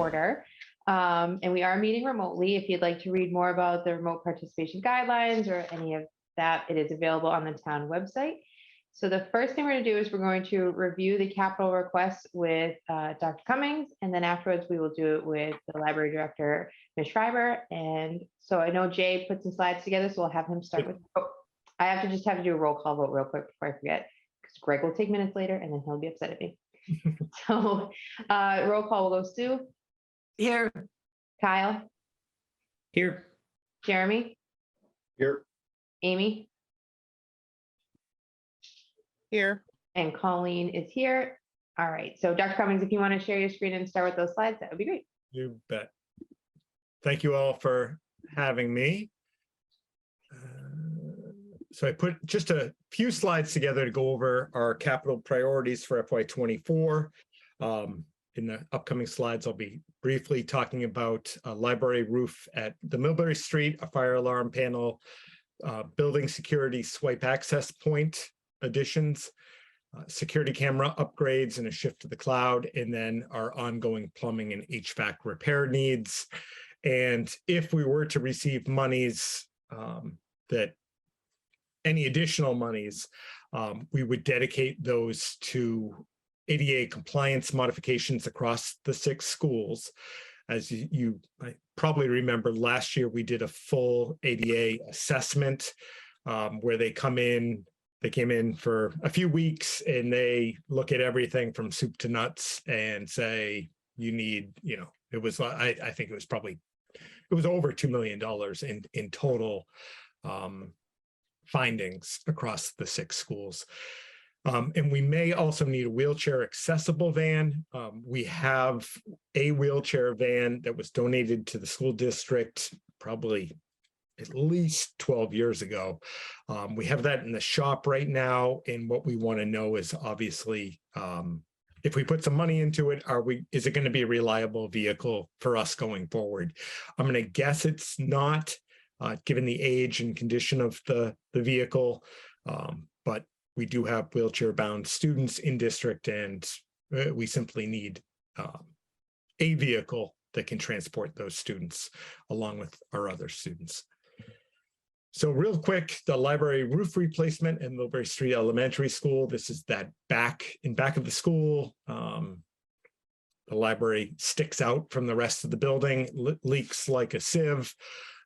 order. And we are meeting remotely. If you'd like to read more about the remote participation guidelines or any of that, it is available on the town website. So the first thing we're going to do is we're going to review the capital requests with Dr. Cummings, and then afterwards we will do it with the library director, Ms. Schreiber. And so I know Jay put some slides together, so we'll have him start with. Oh, I have to do a roll call vote real quick before I forget, because Greg will take minutes later, and then he'll be upset at me. So roll call will go Sue. Here. Kyle. Here. Jeremy. Here. Amy. Here. And Colleen is here. All right. So Dr. Cummings, if you want to share your screen and start with those slides, that would be great. You bet. Thank you all for having me. So I put just a few slides together to go over our capital priorities for FY24. In the upcoming slides, I'll be briefly talking about a library roof at the Millbury Street, a fire alarm panel, building security swipe access point additions, security camera upgrades and a shift to the cloud, and then our ongoing plumbing and HVAC repair needs. And if we were to receive monies, any additional monies, we would dedicate those to ADA compliance modifications across the 6 schools. As you probably remember, last year we did a full ADA assessment where they came in for a few weeks and they look at everything from soup to nuts and say, you need, it was, I think it was over $2 million in total findings across the 6 schools. And we may also need a wheelchair accessible van. We have a wheelchair van that was donated to the school district probably at least 12 years ago. We have that in the shop right now. And what we want to know is obviously, if we put some money into it, is it going to be a reliable vehicle for us going forward? I'm going to guess it's not, given the age and condition of the vehicle, but we do have wheelchair-bound students in district, and we simply need a vehicle that can transport those students along with our other students. So real quick, the library roof replacement in Millbury Street Elementary School. This is that back of the school. The library sticks out from the rest of the building, leaks like a sieve,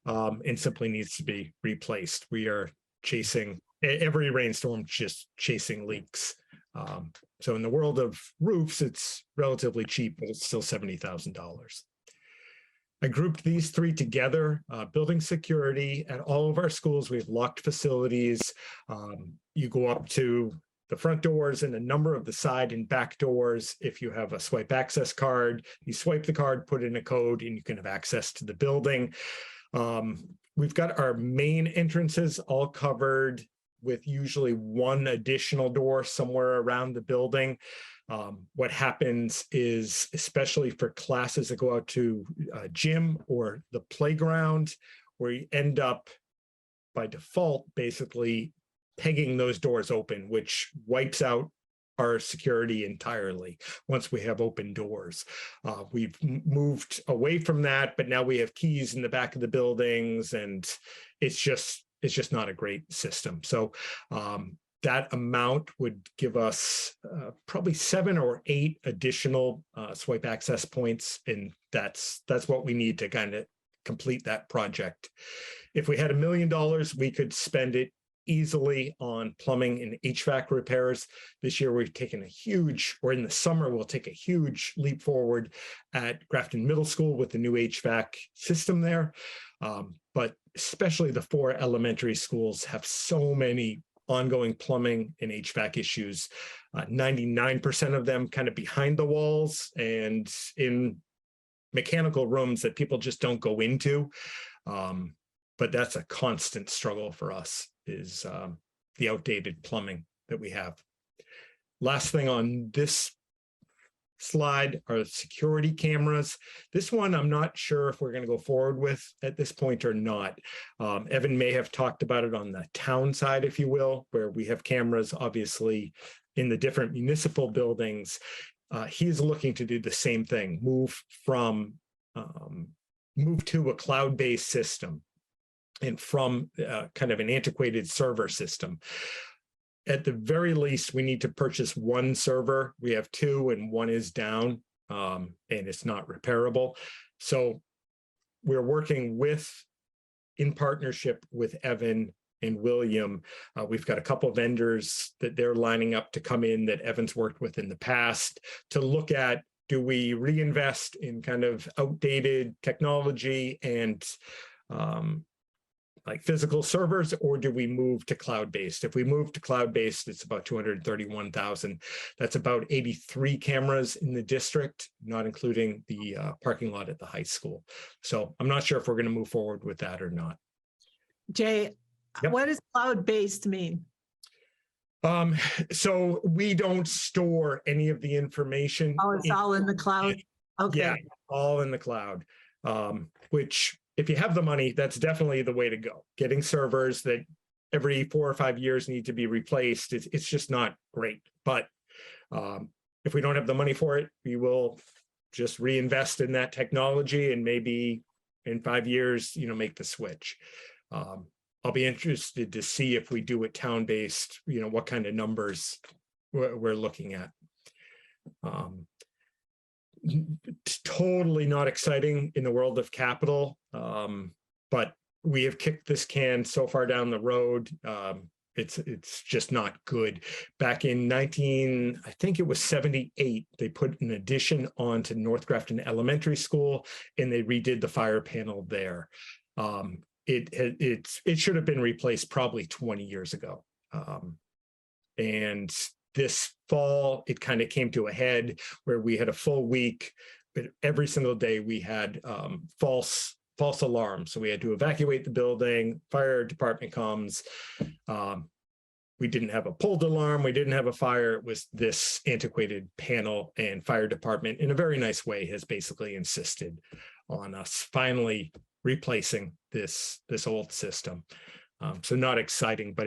and simply needs to be replaced. We are chasing every rainstorm, just chasing leaks. So in the world of roofs, it's relatively cheap, but it's still $70,000. I grouped these 3 together. Building security at all of our schools. We have locked facilities. You go up to the front doors and a number of the side and back doors. If you have a swipe access card, you swipe the card, put in a code, and you can have access to the building. We've got our main entrances all covered with usually one additional door somewhere around the building. What happens is, especially for classes that go out to gym or the playground, where you end up by default basically pegging those doors open, which wipes out our security entirely once we have open doors. We've moved away from that, but now we have keys in the back of the buildings, and it's just not a great system. So that amount would give us probably 7 or 8 additional swipe access points, and that's what we need to kind of complete that project. If we had $1 million, we could spend it easily on plumbing and HVAC repairs. This year we've taken in the summer we'll take a huge leap forward at Grafton Middle School with the new HVAC system there. But especially the 4 elementary schools have so many ongoing plumbing and HVAC issues. 99% of them kind of behind the walls and in mechanical rooms that people just don't go into. But that's a constant struggle for us, is the outdated plumbing that we have. Last thing on this slide are security cameras. This one, I'm not sure if we're going to go forward with at this point or not. Evan may have talked about it on the town side, if you will, where we have cameras, obviously, in the different municipal buildings. He's looking to do the same thing, move to a cloud-based system and from kind of an antiquated server system. At the very least, we need to purchase one server. We have two and one is down, and it's not repairable. So we're working in partnership with Evan and William. We've got a couple of vendors that they're lining up to come in that Evan's worked with in the past to look at, do we reinvest in kind of outdated technology and like physical servers, or do we move to cloud-based? If we move to cloud-based, it's about $231,000. That's about 83 cameras in the district, not including the parking lot at the high school. So I'm not sure if we're going to move forward with that or not. Jay, Yep. What does cloud-based mean? So we don't store any of the information. Oh, it's all in the cloud? Okay. Yeah, all in the cloud, which if you have the money, that's definitely the way to go. Getting servers that every 4 or 5 years need to be replaced, it's just not great. But if we don't have the money for it, we will just reinvest in that technology and maybe in 5 years, make the switch. I'll be interested to see if we do it town-based, what kind of numbers we're looking at. Totally not exciting in the world of capital, but we have kicked this can so far down the road. It's just not good. Back in I think it was 78, they put an addition onto North Grafton Elementary School and they redid the fire panel there. It should have been replaced probably 20 years ago. And this fall, it kind of came to a head where we had a full week, but every single day we had false alarms. So we had to evacuate the building, fire department comes. We didn't have a pulled alarm. We didn't have a fire. It was this antiquated panel, and fire department in a very nice way has basically insisted on us finally replacing this old system. So not exciting, but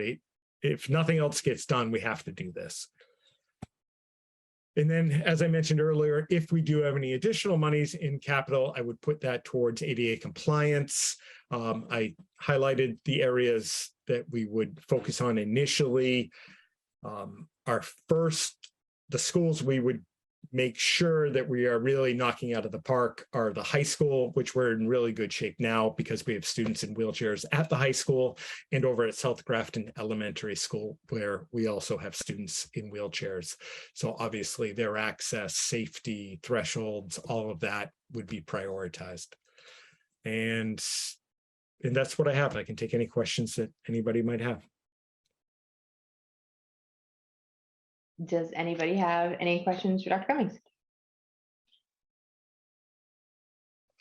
if nothing else gets done, we have to do this. And then, as I mentioned earlier, if we do have any additional monies in capital, I would put that towards ADA compliance. I highlighted the areas that we would focus on initially. The schools we would make sure that we are really knocking out of the park are the high school, which we're in really good shape now because we have students in wheelchairs at the high school, and over at South Grafton Elementary School, where we also have students in wheelchairs. So obviously their access, safety, thresholds, all of that would be prioritized. And that's what I have. I can take any questions that anybody might have. Does anybody have any questions for Dr. Cummings?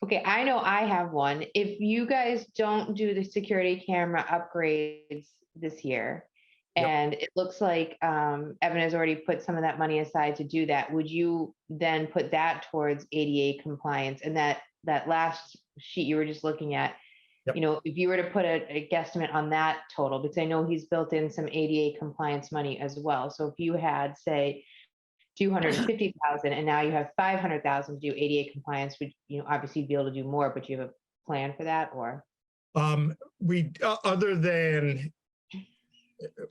Okay, I know I have one. If you guys don't do the security camera upgrades this year, Yep. and it looks like Evan has already put some of that money aside to do that, would you then put that towards ADA compliance? And that last sheet you were just looking at, Yep. if you were to put a guesstimate on that total, because I know he's built in some ADA compliance money as well. So if you had, say, 250,000 and now you have 500,000 to do ADA compliance, would obviously be able to do more, but you have a plan for that, or?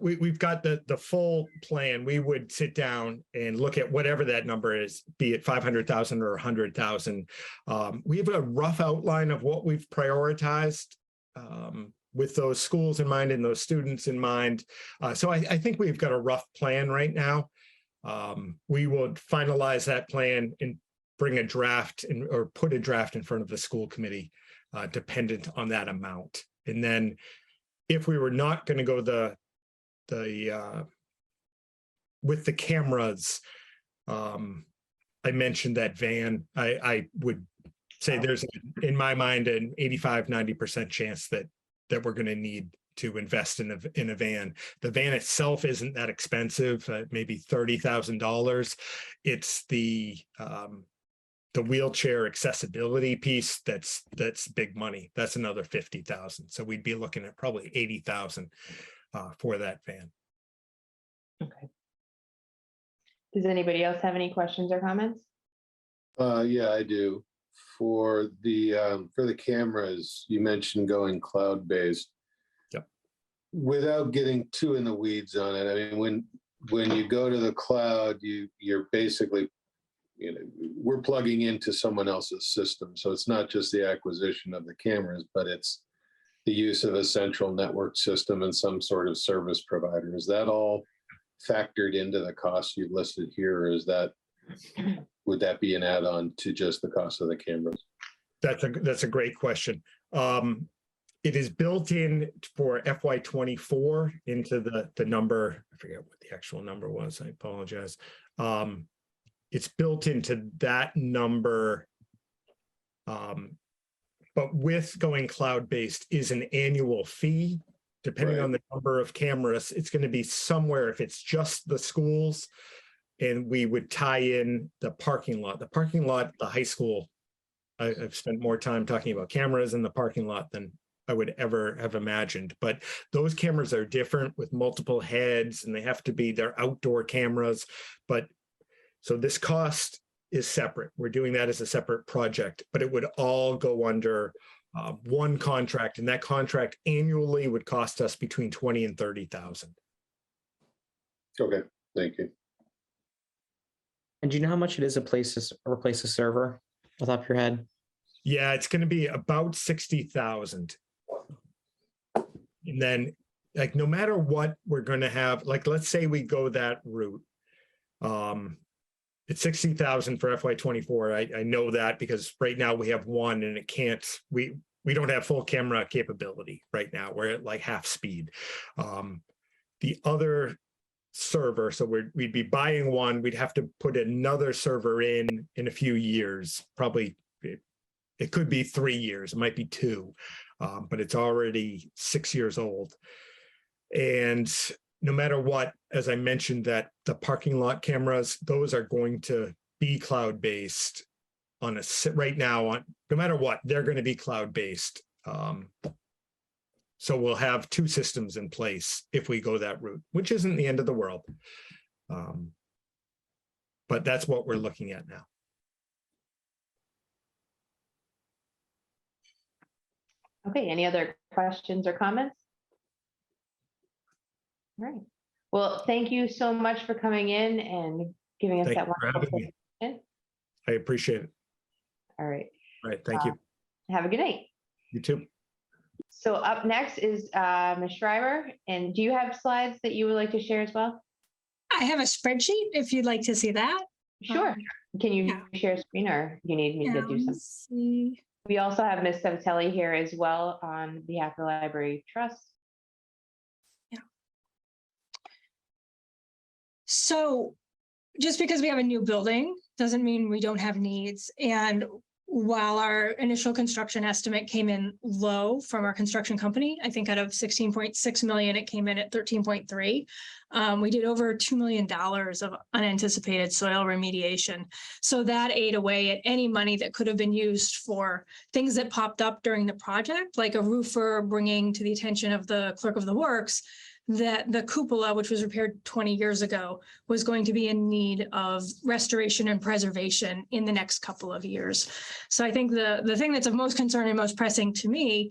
We've got the full plan. We would sit down and look at whatever that number is, be it 500,000 or 100,000. We have a rough outline of what we've prioritized with those schools in mind and those students in mind. So I think we've got a rough plan right now. We would finalize that plan and bring a draft or put a draft in front of the school committee, dependent on that amount. And then if we were not going to go with the cameras, I mentioned that van. I would say there's, in my mind, an 85-90% chance that we're going to need to invest in a van. The van itself isn't that expensive, maybe $30,000. It's the wheelchair accessibility piece that's big money. That's another 50,000. So we'd be looking at probably 80,000 for that van. Okay. Does anybody else have any questions or comments? Yeah, I do. For the cameras, you mentioned going cloud-based. Yep. Without getting too in the weeds on it, I mean, when you go to the cloud, you're basically, we're plugging into someone else's system. So it's not just the acquisition of the cameras, but it's the use of a central network system and some sort of service provider. Is that all factored into the cost you've listed here, or would that be an add-on to just the cost of the cameras? That's a great question. It is built in for FY24 into the number. I forget what the actual number was. I apologize. It's built into that number. But with going cloud-based is an annual fee. Depending Right. on the number of cameras, it's going to be somewhere, if it's just the schools, and we would tie in the parking lot. The parking lot, the high school, I've spent more time talking about cameras in the parking lot than I would ever have imagined. But those cameras are different with multiple heads, and they're outdoor cameras. But so this cost is separate. We're doing that as a separate project, but it would all go under one contract, and that contract annually would cost us between 20 and 30,000. Okay, thank you. And do you know how much it is to replace a server off the top of your head? Yeah, it's going to be about 60,000. And then, like, no matter what we're going to have, like, let's say we go that route. It's 60,000 for FY24. I know that because right now we have one, and we don't have full camera capability right now. We're at like half speed. The other server, so we'd be buying one. We'd have to put another server in a few years. Probably it could be 3 years. It might be 2, but it's already 6 years old. And no matter what, as I mentioned, that the parking lot cameras, those are going to be cloud-based right now. No matter what, they're going to be cloud-based. So we'll have 2 systems in place if we go that route, which isn't the end of the world. But that's what we're looking at now. Okay, any other questions or comments? All right. Well, thank you so much for coming in and giving us Thank that you for wonderful having me. presentation. I appreciate it. All right. All right, thank you. Have a good night. You too. So up next is Ms. Schreiber. And do you have slides that you would like to share as well? I have a spreadsheet if you'd like to see that. Sure. Can you yeah. share screen, or you need me to do something? Let's see. We also have Ms. Sabatelli here as well on behalf of the Library Trust. So just because we have a new building doesn't mean we don't have needs. And while our initial construction estimate came in low from our construction company, I think out of 16.6 million, it came in at 13.3. We did over $2 million of unanticipated soil remediation. So that ate away at any money that could have been used for things that popped up during the project, like a roofer bringing to the attention of the clerk of the works that the cupola, which was repaired 20 years ago, was going to be in need of restoration and preservation in the next couple of years. So I think the thing that's of most concern and most pressing to me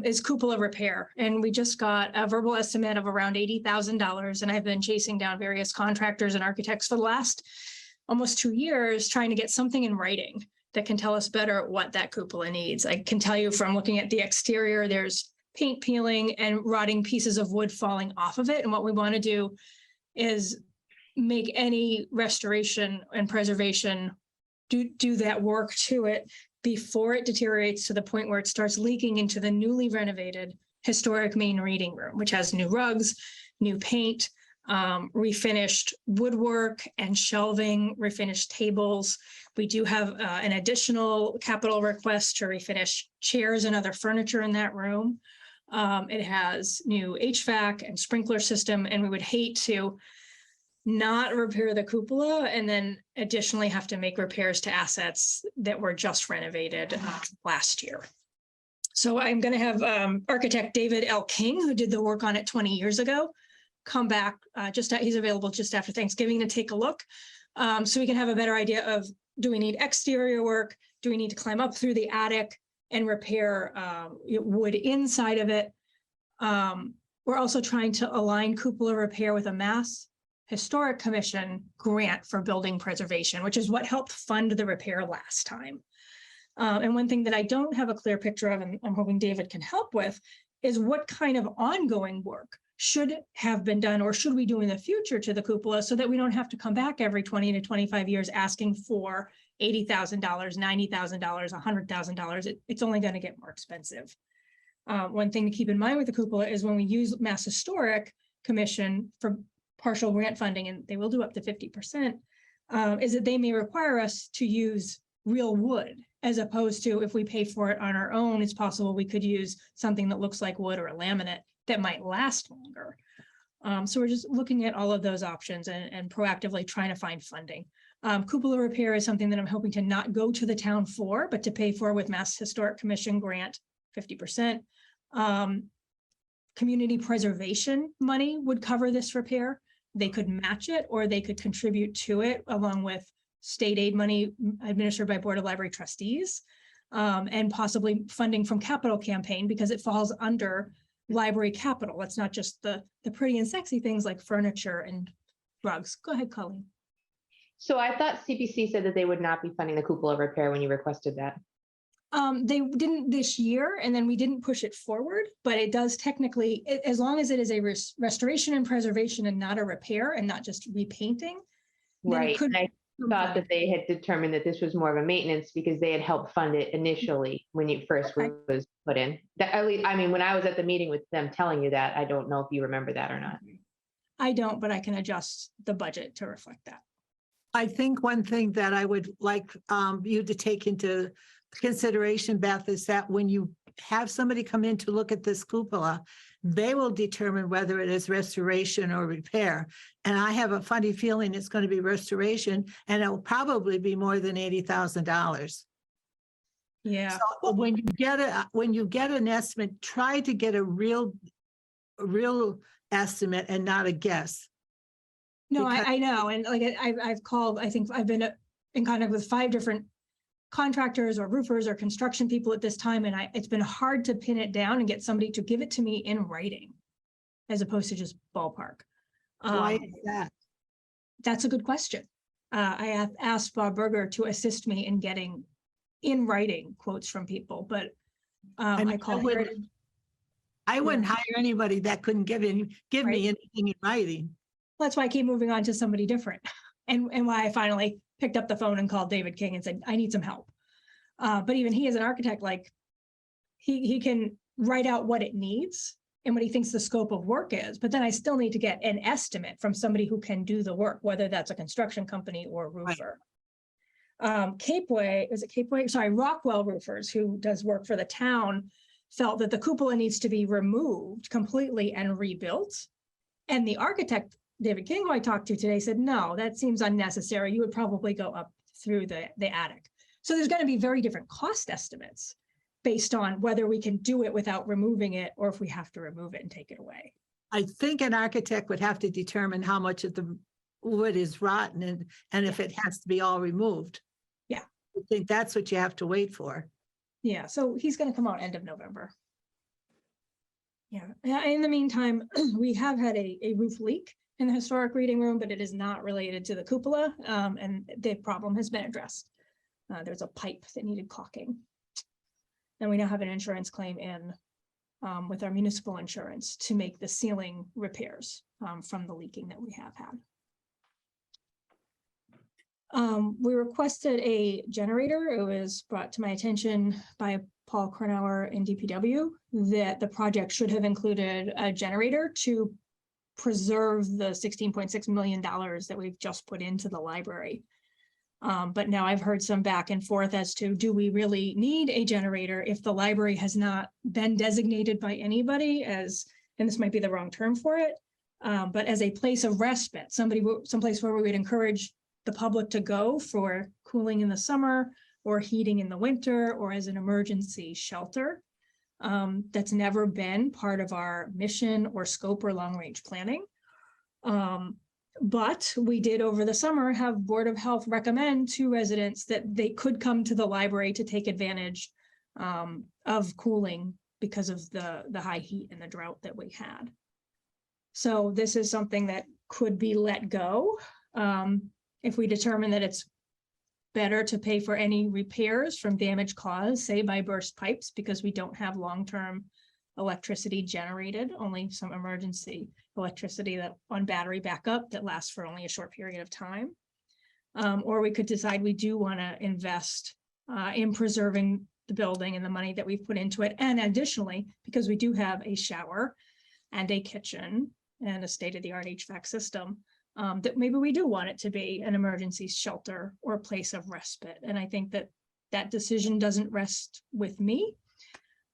is cupola repair. And we just got a verbal estimate of around $80,000. And I've been chasing down various contractors and architects for the last almost 2 years, trying to get something in writing that can tell us better what that cupola needs. I can tell you from looking at the exterior, there's paint peeling and rotting pieces of wood falling off of it. And what we want to do is make any restoration and preservation, do that work to it before it deteriorates to the point where it starts leaking into the newly renovated historic main reading room, which has new rugs, new paint, refinished woodwork and shelving, refinished tables. We do have an additional capital request to refinish chairs and other furniture in that room. It has new HVAC and sprinkler system, and we would hate to not repair the cupola and then additionally have to make repairs to assets that were just renovated last year. So I'm going to have architect David L. King, who did the work on it 20 years ago, come back, he's available just after Thanksgiving to take a look. So we can have a better idea of, do we need exterior work? Do we need to climb up through the attic and repair wood inside of it? We're also trying to align cupola repair with a Mass Historic Commission grant for building preservation, which is what helped fund the repair last time. And one thing that I don't have a clear picture of, and I'm hoping David can help with, is what kind of ongoing work should have been done or should we do in the future to the cupola, so that we don't have to come back every 20 to 25 years asking for $80,000, $90,000, $100,000. It's only going to get more expensive. One thing to keep in mind with the cupola is when we use Mass Historic Commission for partial grant funding, and they will do up to 50%, is that they may require us to use real wood, as opposed to, if we pay for it on our own, it's possible we could use something that looks like wood or a laminate that might last longer. So we're just looking at all of those options and proactively trying to find funding. Cupola repair is something that I'm hoping to not go to the town for, but to pay for with Mass Historic Commission grant, 50%. Community preservation money would cover this repair. They could match it, or they could contribute to it along with state aid money administered by Board of Library Trustees, and possibly funding from capital campaign, because it falls under library capital. It's not just the pretty and sexy things like furniture and rugs. Go ahead, Colleen. So I thought CPC said that they would not be funding the cupola repair when you requested that. They didn't this year, and then we didn't push it forward, but it does technically, as long as it is a restoration and preservation and not a repair and not just repainting. then it Right. could And I come thought back. that they had determined that this was more of a maintenance because they had helped fund it initially when it first Okay. was put in. That, at least, I mean, when I was at the meeting with them telling you that, I don't know if you remember that or not. I don't, but I can adjust the budget to reflect that. I think one thing that I would like you to take into consideration, Beth, is that when you have somebody come in to look at this cupola, they will determine whether it is restoration or repair. And I have a funny feeling it's going to be restoration, and it will probably be more than $80,000. Yeah. So when you get an estimate, try to get a real estimate and not a guess. No, because- I know. And like I've called, I think I've been in contact with 5 different contractors or roofers or construction people at this time. And it's been hard to pin it down and get somebody to give it to me in writing as opposed to just ballpark. Why is that? That's a good question. I have asked Bob Berger to assist me in getting in writing quotes from people, but mean, I called Heritage. I wouldn't hire anybody that couldn't give me anything in writing. That's why I keep moving on to somebody different. And why I finally picked up the phone and called David King and said, I need some help. But even he, as an architect, like he can write out what it needs and what he thinks the scope of work is. But then I still need to get an estimate from somebody who can do the work, whether that's a construction company or a roofer. Rockwell Roofers, who does work for the town, felt that the cupola needs to be removed completely and rebuilt. And the architect, David King, who I talked to today, said, no, that seems unnecessary. You would probably go up through the attic. So there's going to be very different cost estimates based on whether we can do it without removing it or if we have to remove it and take it away. I think an architect would have to determine how much of the wood is rotten and if it has to be all removed. Yeah. I think that's what you have to wait for. Yeah, so he's going to come out end of November. Yeah, in the meantime, we have had a roof leak in the historic reading room, but it is not related to the cupola, and the problem has been addressed. There's a pipe that needed caulking. And we now have an insurance claim in with our municipal insurance to make the ceiling repairs from the leaking that we have had. We requested a generator. It was brought to my attention by Paul Kronauer in DPW that the project should have included a generator to preserve the $16.6 million that we've just put into the library. But now I've heard some back and forth as to, do we really need a generator if the library has not been designated by anybody as, and this might be the wrong term for it, but as a place of respite, someplace where we would encourage the public to go for cooling in the summer or heating in the winter or as an emergency shelter. That's never been part of our mission or scope or long-range planning. But we did over the summer have Board of Health recommend to residents that they could come to the library to take advantage of cooling because of the high heat and the drought that we had. So this is something that could be let go if we determine that it's better to pay for any repairs from damage caused, say by burst pipes, because we don't have long-term electricity generated, only some emergency electricity that on battery backup that lasts for only a short period of time. Or we could decide we do want to invest in preserving the building and the money that we've put into it. And additionally, because we do have a shower and a kitchen and a state-of-the-art HVAC system, that maybe we do want it to be an emergency shelter or a place of respite. And I think that that decision doesn't rest with me.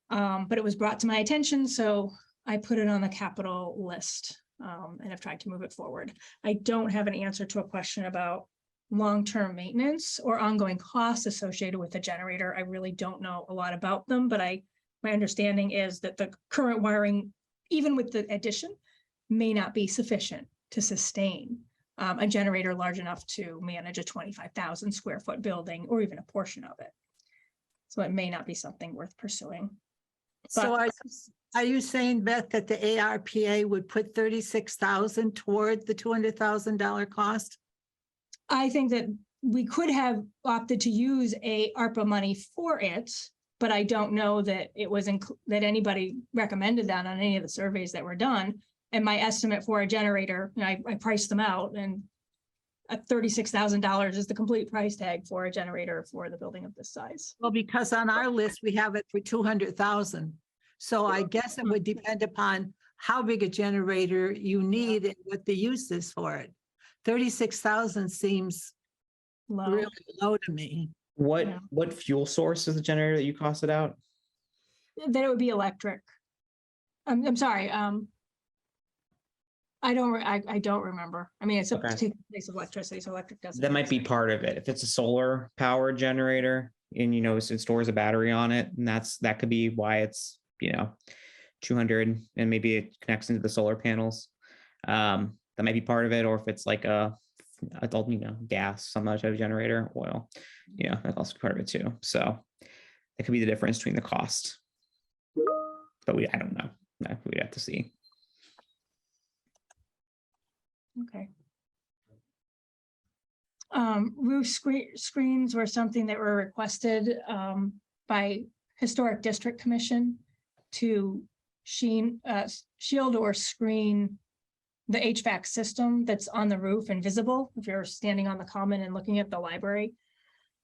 But it was brought to my attention, so I put it on the capital list and have tried to move it forward. I don't have an answer to a question about long-term maintenance or ongoing costs associated with the generator. I really don't know a lot about them, but my understanding is that the current wiring, even with the addition, may not be sufficient to sustain a generator large enough to manage a 25,000 square foot building or even a portion of it. So it may not be something worth pursuing. So are you saying, Beth, that the ARPA would put 36,000 toward the $200,000 cost? I think that we could have opted to use ARPA money for it, but I don't know that it was that anybody recommended that on any of the surveys that were done. And my estimate for a generator, and I priced them out, and $36,000 is the complete price tag for a generator for the building of this size. Well, because on our list, we have it for 200,000. So I guess it would depend upon how big a generator you need and what the use is for it. 36,000 seems Low. really low to me. What fuel source is the generator that you costed out? That it would be electric. I'm sorry. I don't remember. I mean, it's a Okay. take the place of electricity, so electric doesn't. That might be part of it. If it's a solar powered generator and it stores a battery on it, and that could be why it's 200 and maybe it connects into the solar panels. That might be part of it. Or if it's like a adult, gas, some other type of generator, oil, that's also part of it too. So it could be the difference between the cost. But I don't know. We'd have to see. Okay. Roof screens were something that were requested by Historic District Commission to shield or screen the HVAC system that's on the roof and visible. If you're standing on the common and looking at the library,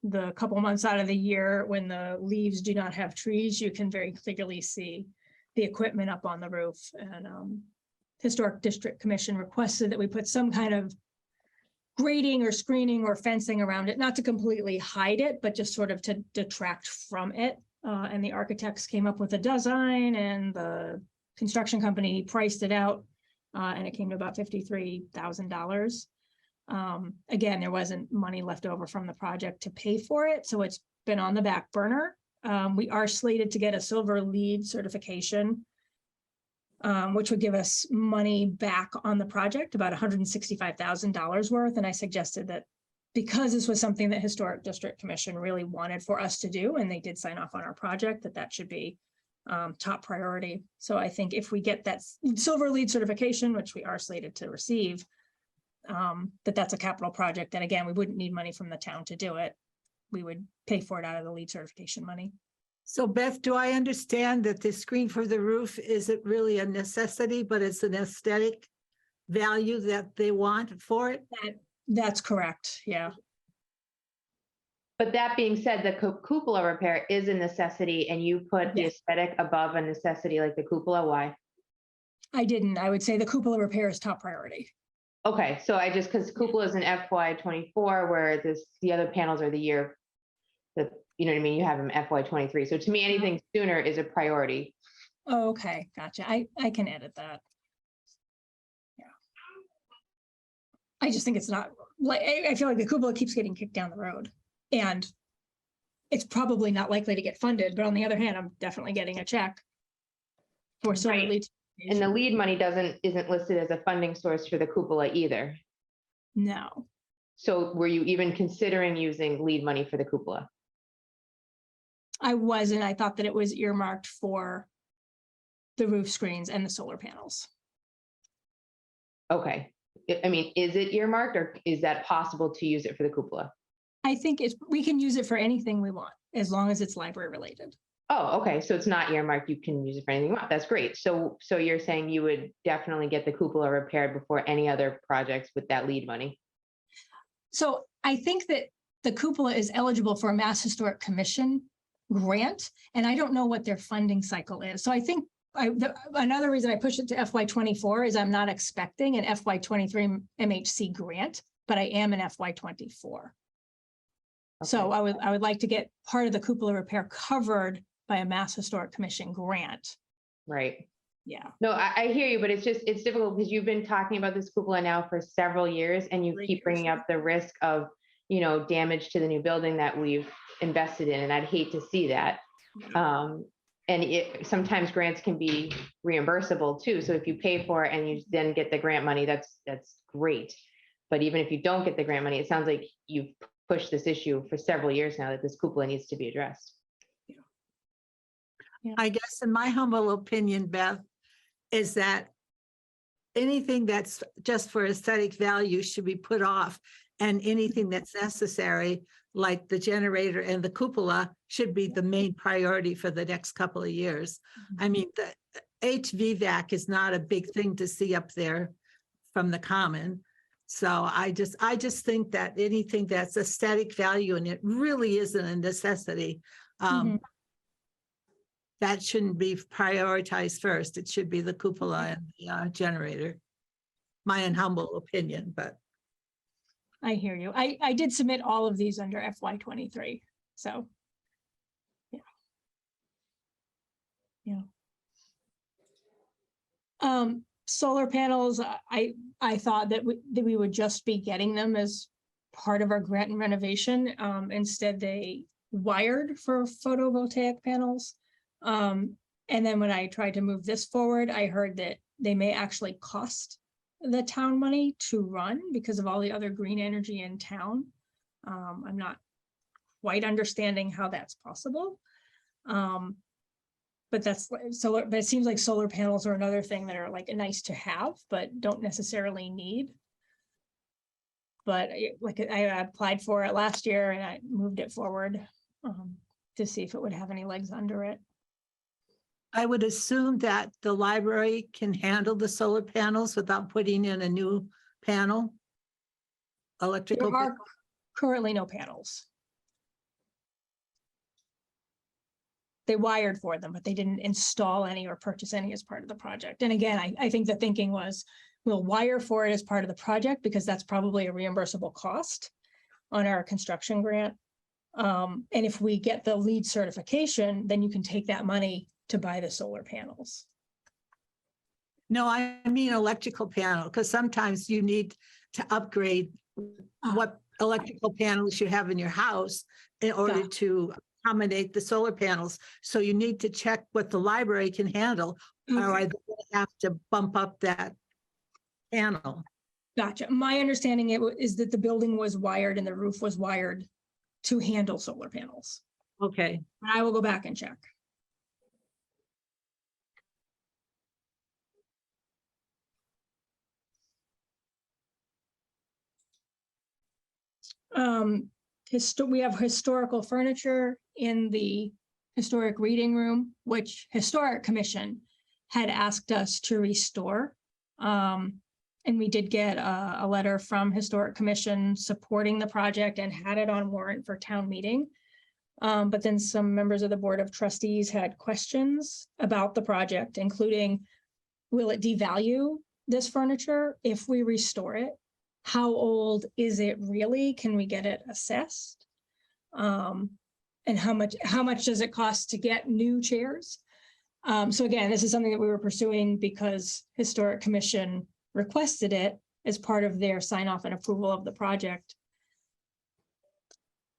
the couple months out of the year when the leaves do not have trees, you can very clearly see the equipment up on the roof. And Historic District Commission requested that we put some kind of grading or screening or fencing around it, not to completely hide it, but just sort of to detract from it. And the architects came up with a design and the construction company priced it out and it came to about $53,000. Again, there wasn't money left over from the project to pay for it, so it's been on the back burner. We are slated to get a silver LEED certification, which would give us money back on the project, about $165,000 worth. And I suggested that because this was something that Historic District Commission really wanted for us to do, and they did sign off on our project, that should be top priority. So I think if we get that silver LEED certification, which we are slated to receive, that's a capital project. And again, we wouldn't need money from the town to do it. We would pay for it out of the LEED certification money. So Beth, do I understand that the screen for the roof isn't really a necessity, but it's an aesthetic value that they want for it? That's correct. Yeah. But that being said, the cupola repair is a necessity, and you put the Yeah. aesthetic above a necessity like the cupola. Why? I didn't. I would say the cupola repair is top priority. Okay, so because cupola is an FY24, where the other panels are the year that, you know what I mean? You have them FY23. So to me, anything sooner is a priority. Oh, okay, gotcha. I can edit that. Yeah. I just think it's not, like, I feel like the cupola keeps getting kicked down the road. And it's probably not likely to get funded, but on the other hand, I'm definitely getting a check for silver Right. LEED And the lead money isn't listed as a funding source for the cupola either. No, So were you even considering using lead money for the cupola? I wasn't. I thought that it was earmarked for the roof screens and the solar panels. Okay. I mean, is it earmarked or is that possible to use it for the cupola? I think we can use it for anything we want, as long as it's library related. Oh, okay. So it's not earmarked. You can use it for anything you want. That's great. So you're saying you would definitely get the cupola repaired before any other projects with that lead money? So I think that the cupola is eligible for a Mass Historic Commission grant, and I don't know what their funding cycle is. So I think another reason I push it to FY24 is I'm not expecting an FY23 MHC grant, but I am an FY24. So Okay. I would like to get part of the cupola repair covered by a Mass Historic Commission grant. Right. Yeah. No, I hear you, but it's difficult because you've been talking about this cupola now for several years and you keep bringing up the risk of, damage to the new building that we've invested in, and I'd hate to see that. And sometimes grants can be reimbursable too. So if you pay for it and you then get the grant money, that's great. But even if you don't get the grant money, it sounds like you've pushed this issue for several years now that this cupola needs to be addressed. I guess in my humble opinion, Beth, is that anything that's just for aesthetic value should be put off, and anything that's necessary, like the generator and the cupola, should be the main priority for the next couple of years. I mean, the HVAC is not a big thing to see up there from the common. So I just think that anything that's aesthetic value, and it really isn't a necessity, that shouldn't be prioritized first. It should be the cupola and the generator. My humble opinion, but. I hear you. I did submit all of these under FY23. So. Yeah. Solar panels, I thought that we would just be getting them as part of our grant and renovation. Instead, they wired for photovoltaic panels. And then when I tried to move this forward, I heard that they may actually cost the town money to run because of all the other green energy in town. I'm not quite understanding how that's possible. But that's solar, but it seems like solar panels are another thing that are like nice to have, but don't necessarily need. But I applied for it last year and I moved it forward to see if it would have any legs under it. I would assume that the library can handle the solar panels without putting in a new panel. Electrical. There are currently no panels. They wired for them, but they didn't install any or purchase any as part of the project. And again, I think the thinking was we'll wire for it as part of the project because that's probably a reimbursable cost on our construction grant. And if we get the LEED certification, then you can take that money to buy the solar panels. No, I mean electrical panel, because sometimes you need to upgrade what electrical panels you have in your house in order to accommodate the solar panels. So you need to check what the library can handle, or are they going to have to bump up that panel? Gotcha. My understanding is that the building was wired and the roof was wired to handle solar panels. Okay. I will go back and check. We have historical furniture in the historic reading room, which Historic Commission had asked us to restore. And we did get a letter from Historic Commission supporting the project and had it on warrant for town meeting. But then some members of the Board of Trustees had questions about the project, including, will it devalue this furniture if we restore it? How old is it really? Can we get it assessed? And how much does it cost to get new chairs? So again, this is something that we were pursuing because Historic Commission requested it as part of their sign off and approval of the project.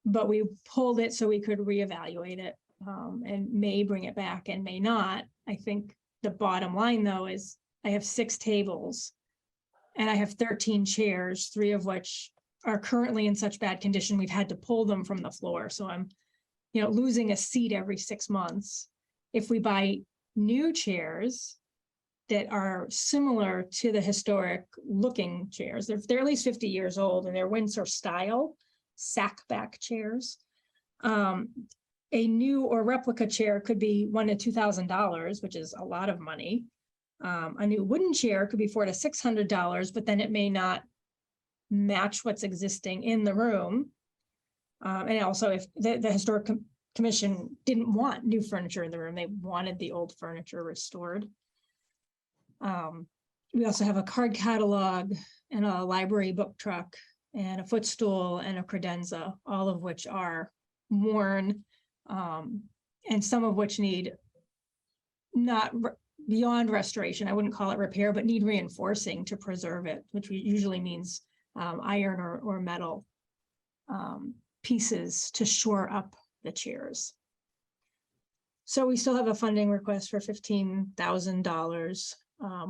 But we pulled it so we could reevaluate it and may bring it back and may not. I think the bottom line though is I have 6 tables and I have 13 chairs, 3 of which are currently in such bad condition, we've had to pull them from the floor. So I'm, losing a seat every 6 months. If we buy new chairs that are similar to the historic looking chairs, they're at least 50 years old and they're Windsor style sack back chairs. A new or replica chair could be $1,000 to $2,000, which is a lot of money. A new wooden chair could be $400 to $600, but then it may not match what's existing in the room. And also, if the Historic Commission didn't want new furniture in the room, they wanted the old furniture restored. We also have a card catalog and a library book truck and a footstool and a credenza, all of which are worn, and some of which need not beyond restoration. I wouldn't call it repair, but need reinforcing to preserve it, which usually means iron or metal pieces to shore up the chairs. So we still have a funding request for $15,000,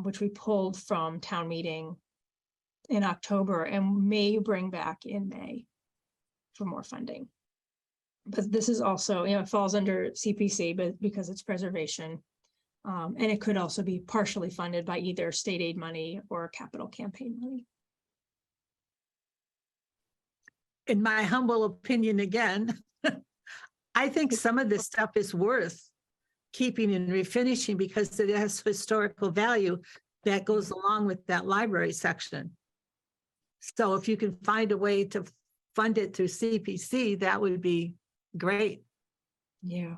which we pulled from town meeting in October and may bring back in May for more funding. But this is also, it falls under CPC, but because it's preservation. And it could also be partially funded by either state aid money or capital campaign money. In my humble opinion, again, I think some of this stuff is worth keeping and refinishing because it has historical value that goes along with that library section. So if you can find a way to fund it through CPC, that would be great. Yeah.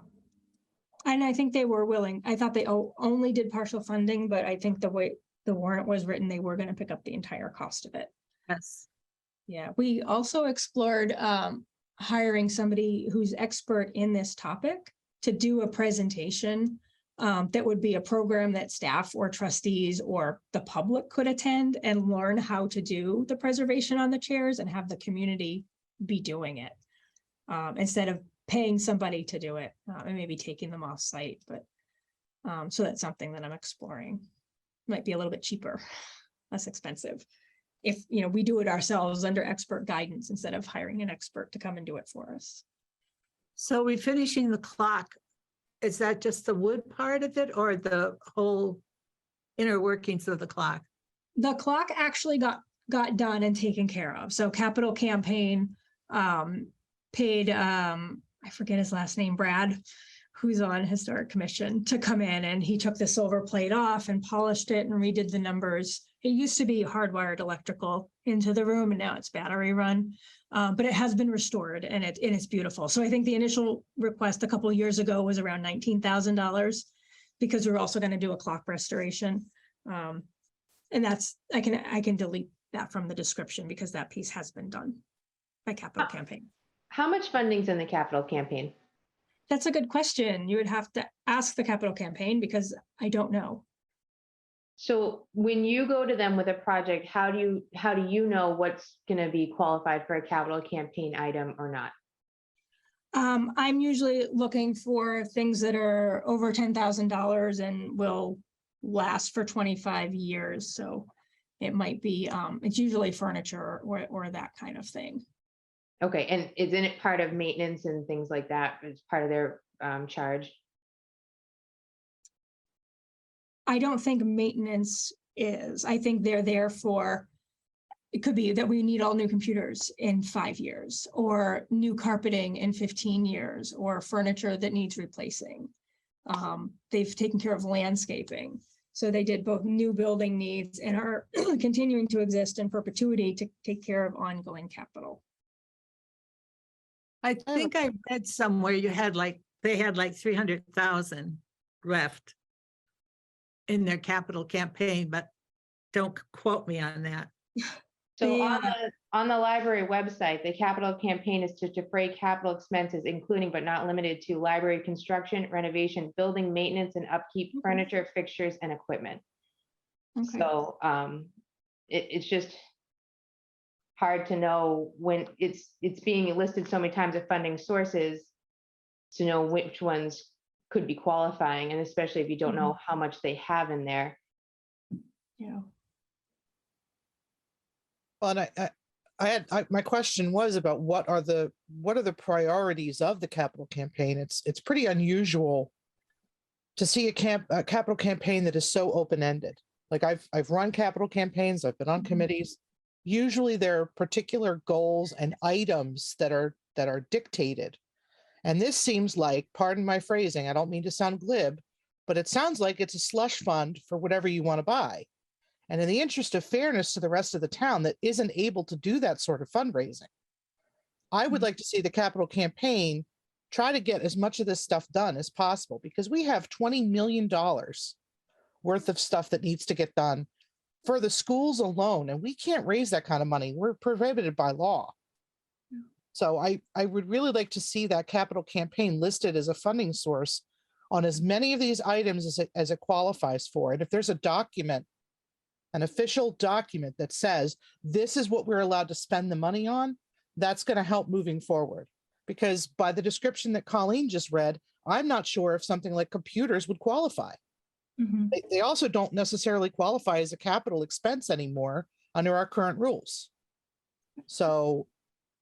And I think they were willing. I thought they only did partial funding, but I think the way the warrant was written, they were going to pick up the entire cost of it. Yes. Yeah, we also explored hiring somebody who's expert in this topic to do a presentation that would be a program that staff or trustees or the public could attend and learn how to do the preservation on the chairs and have the community be doing it instead of paying somebody to do it and maybe taking them off site. But so that's something that I'm exploring. Might be a little bit cheaper, less expensive. If we do it ourselves under expert guidance instead of hiring an expert to come and do it for us. So refinishing the clock, is that just the wood part of it or the whole inner workings of the clock? The clock actually got done and taken care of. So capital campaign paid, I forget his last name, Brad, who's on Historic Commission, to come in, and he took the silver plate off and polished it and redid the numbers. It used to be hardwired electrical into the room and now it's battery run, but it has been restored and it's beautiful. So I think the initial request a couple of years ago was around $19,000 because we were also going to do a clock restoration. And that's, I can delete that from the description because that piece has been done by capital campaign. How much funding's in the capital campaign? That's a good question. You would have to ask the capital campaign because I don't know. So when you go to them with a project, how do you know what's going to be qualified for a capital campaign item or not? I'm usually looking for things that are over $10,000 and will last for 25 years. So it might be, it's usually furniture or that kind of thing. Okay, and isn't it part of maintenance and things like that? It's part of their charge? I don't think maintenance is. I think they're there for, it could be that we need all new computers in 5 years, or new carpeting in 15 years, or furniture that needs replacing. They've taken care of landscaping. So they did both new building needs and are continuing to exist in perpetuity to take care of ongoing capital. I think I read somewhere they had like 300,000 left in their capital campaign, but don't quote me on that. So on the library website, the capital campaign is to defray capital expenses, including but not limited to library construction, renovation, building maintenance and upkeep, furniture, fixtures, and equipment. Okay. So it's just hard to know when it's being listed so many times of funding sources to know which ones could be qualifying, and especially if you don't know how much they have in there. Yeah. Well, and my question was about what are the priorities of the capital campaign? It's pretty unusual to see a capital campaign that is so open-ended. Like I've run capital campaigns, I've been on committees. Usually there are particular goals and items that are dictated. And this seems like, pardon my phrasing, I don't mean to sound glib, but it sounds like it's a slush fund for whatever you want to buy. And in the interest of fairness to the rest of the town that isn't able to do that sort of fundraising, I would like to see the capital campaign try to get as much of this stuff done as possible, because we have $20 million worth of stuff that needs to get done for the schools alone, and we can't raise that kind of money. We're prohibited by law. So I would really like to see that capital campaign listed as a funding source on as many of these items as it qualifies for. And if there's a document, an official document that says this is what we're allowed to spend the money on, that's going to help moving forward. Because by the description that Colleen just read, I'm not sure if something like computers would qualify. Mhm. They also don't necessarily qualify as a capital expense anymore under our current rules. So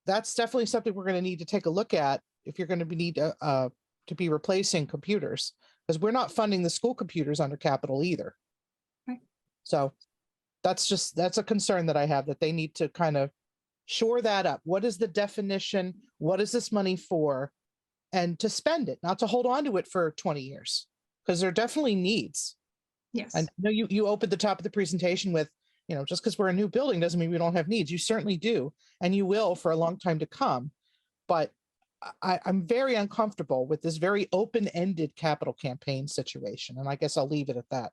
that's definitely something we're going to need to take a look at if you're going to need to be replacing computers, because we're not funding the school computers under capital either. Right. So that's a concern that I have, that they need to kind of shore that up. What is the definition? What is this money for? And to spend it, not to hold on to it for 20 years, because there are definitely needs. Yes. I know you opened the top of the presentation with, just because we're a new building doesn't mean we don't have needs. You certainly do, and you will for a long time to come. But I'm very uncomfortable with this very open-ended capital campaign situation, and I guess I'll leave it at that.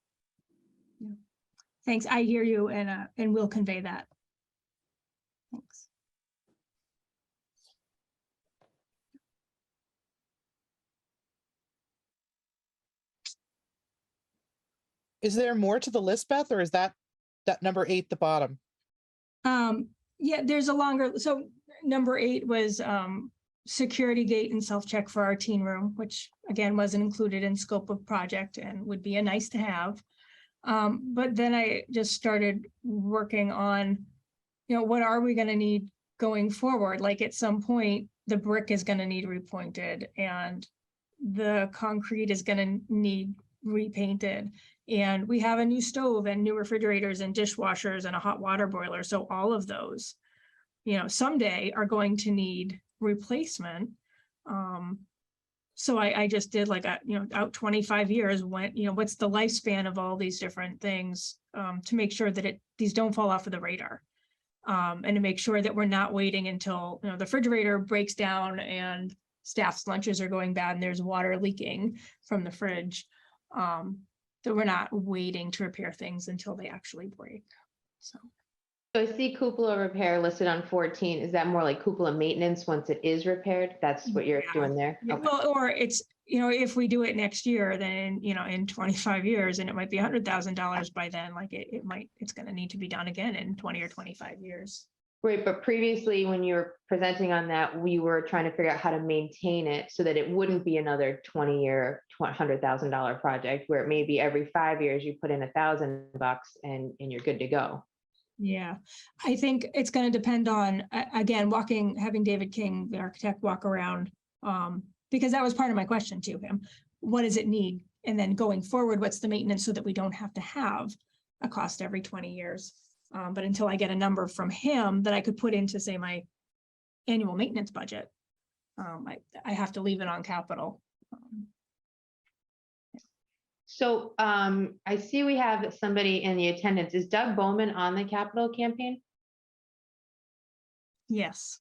Thanks. I hear you, and we'll convey that. Thanks. Is there more to the list, Beth, or is that number 8 the bottom? Yeah, there's a longer, so number 8 was security gate and self-check for our teen room, which again wasn't included in scope of project and would be a nice to have. But then I just started working on, what are we going to need going forward? Like at some point, the brick is going to need repointed and the concrete is going to need repainted. And we have a new stove and new refrigerators and dishwashers and a hot water boiler. So all of those, someday are going to need replacement. So I just did like out 25 years, what's the lifespan of all these different things, to make sure that these don't fall off of the radar. And to make sure that we're not waiting until, the refrigerator breaks down and staff's lunches are going bad and there's water leaking from the fridge. That we're not waiting to repair things until they actually break. So I see cupola repair listed on 14. Is that more like cupola maintenance once it is repaired? That's what you're doing there? yeah, Okay. well, or it's, if we do it next year, then, in 25 years, and it might be $100,000 by then, like it's going to need to be done again in 20 or 25 years. Right, but previously when you were presenting on that, we were trying to figure out how to maintain it so that it wouldn't be another 20-year, $100,000 project where it may be every 5 years you put in $1,000 and you're good to go. Yeah, I think it's going to depend on, again, having David King, the architect, walk around, because that was part of my question to him. What does it need? And then going forward, what's the maintenance so that we don't have to have a cost every 20 years? But until I get a number from him that I could put into, say, my annual maintenance budget, I have to leave it on capital. So I see we have somebody in the attendance. Is Doug Bowman on the capital campaign? Yes.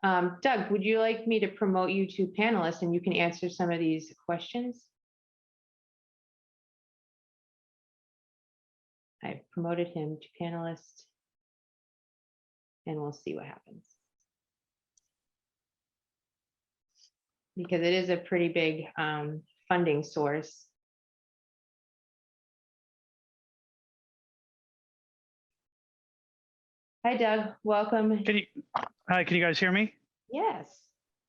Doug, would you like me to promote you to panelist and you can answer some of these questions? I promoted him to panelist and we'll see what happens. Because it is a pretty big funding source. Hi, Doug. Welcome. Hi, can you guys hear me? Yes.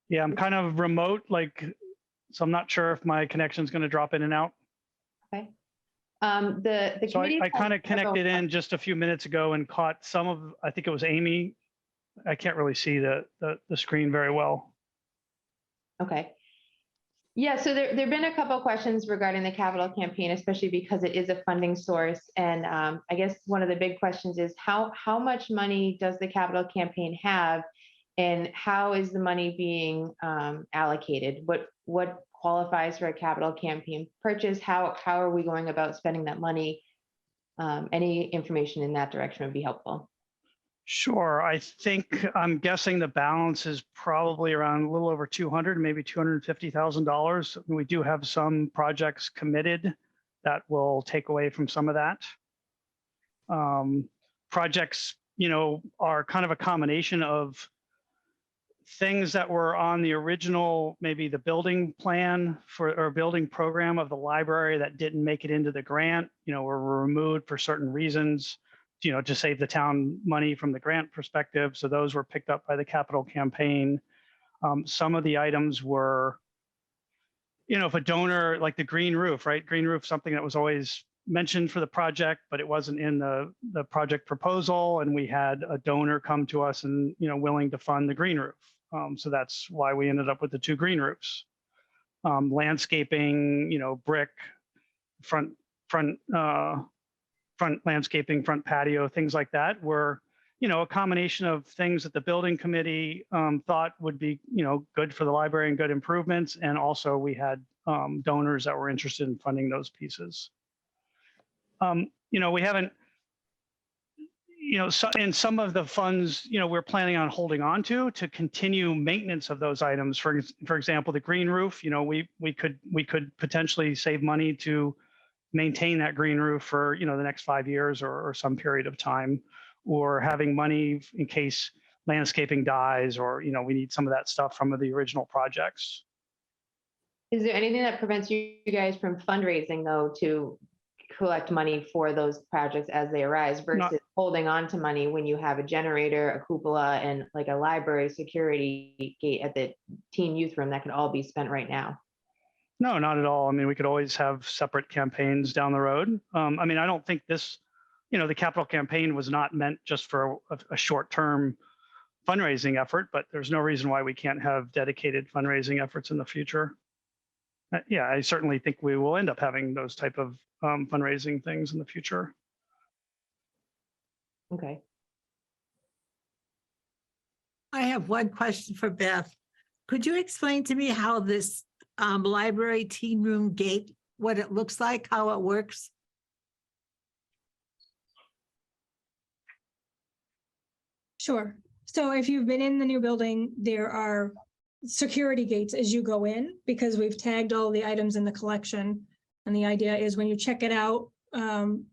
Yeah, I'm kind of remote, like so I'm not sure if my connection's going to drop in and out. Okay. The So committee. I kind of connected in just a few minutes ago and caught some of, I think it was Amy. I can't really see the screen very well. Okay. Yeah, so there've been a couple of questions regarding the capital campaign, especially because it is a funding source. And I guess one of the big questions is how much money does the capital campaign have, and how is the money being allocated? What qualifies for a capital campaign purchase? How are we going about spending that money? Any information in that direction would be helpful. Sure. I'm guessing the balance is probably around a little over 200, maybe $250,000. We do have some projects committed that will take away from some of that. Projects, are kind of a combination of things that were on the original, maybe the building plan or building program of the library that didn't make it into the grant, were removed for certain reasons, to save the town money from the grant perspective. So those were picked up by the capital campaign. Some of the items were, if a donor, like the green roof, right? Green roof, something that was always mentioned for the project, but it wasn't in the project proposal. And we had a donor come to us and, willing to fund the green roof. So that's why we ended up with the 2 green roofs. Landscaping, brick, front landscaping, front patio, things like that were, a combination of things that the building committee thought would be, good for the library and good improvements. And also we had donors that were interested in funding those pieces. We haven't, so in some of the funds, we're planning on holding on to continue maintenance of those items. For example, the green roof, we could potentially save money to maintain that green roof for, the next 5 years or some period of time, or having money in case landscaping dies, or, we need some of that stuff from the original projects. Is there anything that prevents you guys from fundraising, though, to collect money for those projects as they arise versus holding on to money when you have a generator, a cupola, and like a library security gate at the teen youth room that can all be spent right now? No, not at all. I mean, we could always have separate campaigns down the road. I don't think this, the capital campaign was not meant just for a short-term fundraising effort, but there's no reason why we can't have dedicated fundraising efforts in the future. Yeah, I certainly think we will end up having those type of fundraising things in the future. Okay. I have one question for Beth. Could you explain to me how this library teen room gate, what it looks like, how it works? Sure. So if you've been in the new building, there are security gates as you go in, because we've tagged all the items in the collection. And the idea is when you check it out,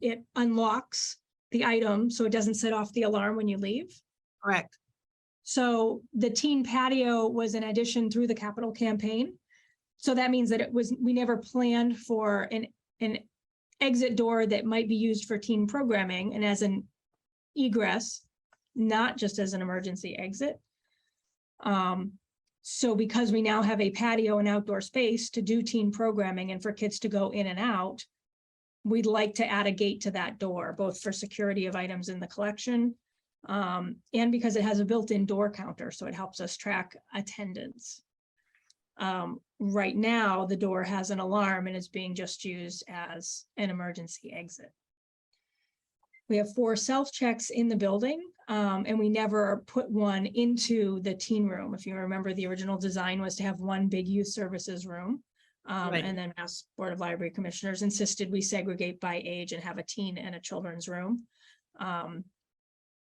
it unlocks the item so it doesn't set off the alarm when you leave. Correct. So the teen patio was an addition through the capital campaign. So that means that we never planned for an exit door that might be used for teen programming and as an egress, not just as an emergency exit. So because we now have a patio and outdoor space to do teen programming and for kids to go in and out, we'd like to add a gate to that door, both for security of items in the collection and because it has a built-in door counter, so it helps us track attendance. Right now, the door has an alarm and is being just used as an emergency exit. We have 4 self-checks in the building, and we never put one into the teen room. If you remember, the original design was to have one big youth services room. Right. And then Mass Board of Library Commissioners insisted we segregate by age and have a teen and a children's room.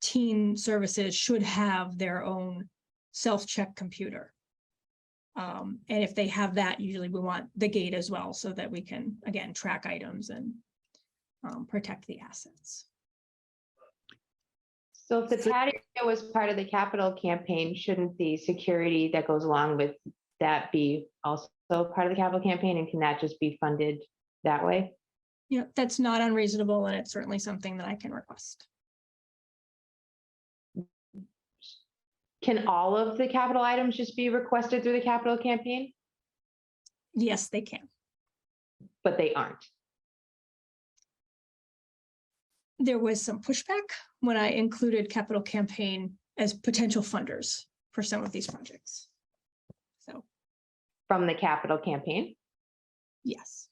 Teen services should have their own self-check computer. And if they have that, usually we want the gate as well so that we can, again, track items and protect the assets. So if the patio was part of the capital campaign, shouldn't the security that goes along with that be also part of the capital campaign, and can that just be funded that way? Yeah, that's not unreasonable, and it's certainly something that I can request. Can all of the capital items just be requested through the capital campaign? Yes, they can. but they aren't. There was some pushback when I included capital campaign as potential funders for some of these projects. So, From the capital campaign. yes.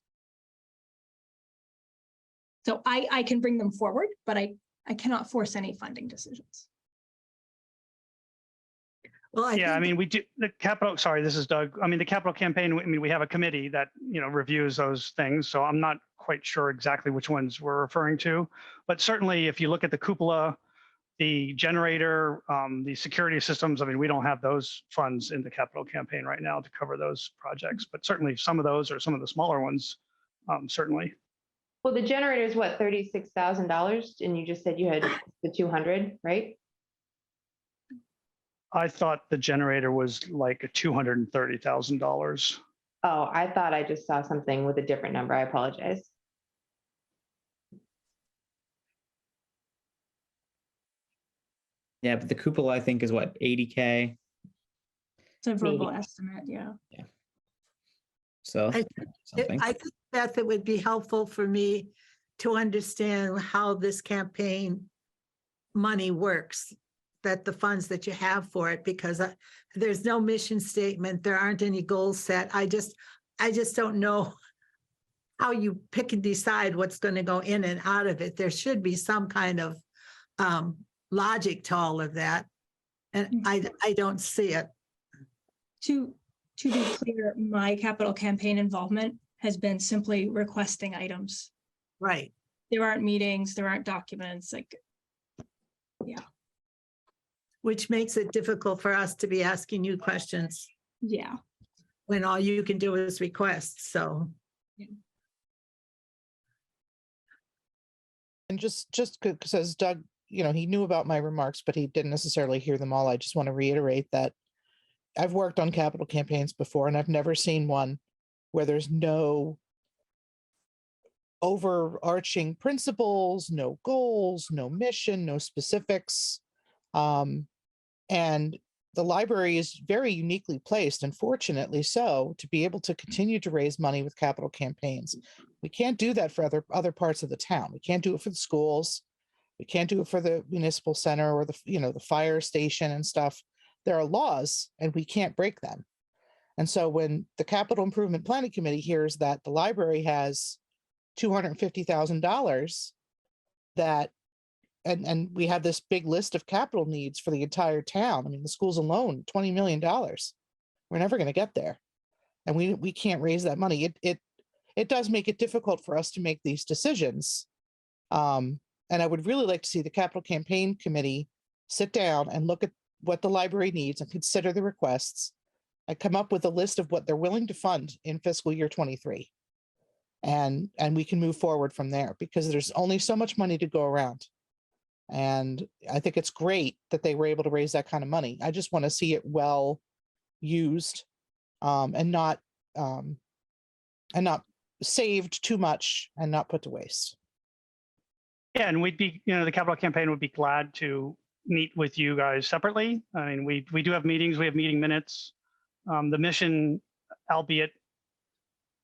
So I can bring them forward, but I cannot force any funding decisions. Well, Yeah, I think mean, we do the capital, sorry, this is Doug. I mean, the capital campaign, I mean, we have a committee that, reviews those things. So I'm not quite sure exactly which ones we're referring to. But certainly if you look at the cupola, the generator, the security systems, I mean, we don't have those funds in the capital campaign right now to cover those projects. But certainly some of those or some of the smaller ones, certainly. Well, the generator is what, $36,000, and you just said you had the 200, right? I thought the generator was like $230,000. Oh, I thought I just saw something with a different number. I apologize. Yeah, but the cupola, I think, is what, 80K? It's a verbal Maybe. estimate, yeah. So something. I think, Beth, it would be helpful for me to understand how this campaign money works, that the funds that you have for it, because there's no mission statement, there aren't any goals set. I just don't know how you pick and decide what's going to go in and out of it. There should be some kind of logic to all of that. And I don't see it. To be clear, my capital campaign involvement has been simply requesting items. Right. There aren't meetings, there aren't documents, like, Which makes it difficult for us to be asking you questions yeah. when all you can do is request. So, And just because as Doug, he knew about my remarks, but he didn't necessarily hear them all. I just want to reiterate that I've worked on capital campaigns before, and I've never seen one where there's no overarching principles, no goals, no mission, no specifics. And the library is very uniquely placed, and fortunately so, to be able to continue to raise money with capital campaigns. We can't do that for other parts of the town. We can't do it for the schools. We can't do it for the municipal center or the fire station and stuff. There are laws and we can't break them. And so when the Capital Improvement Planning Committee hears that the library has $250,000 that, and we have this big list of capital needs for the entire town. I mean, the schools alone, $20 million. We're never going to get there. And we can't raise that money. It does make it difficult for us to make these decisions. And I would really like to see the Capital Campaign Committee sit down and look at what the library needs and consider the requests and come up with a list of what they're willing to fund in fiscal year 23. And we can move forward from there, because there's only so much money to go around. And I think it's great that they were able to raise that kind of money. I just want to see it well used, and not saved too much and not put to waste. Yeah, and we'd be, the capital campaign would be glad to meet with you guys separately. I mean, we do have meetings, we have meeting minutes. The mission, albeit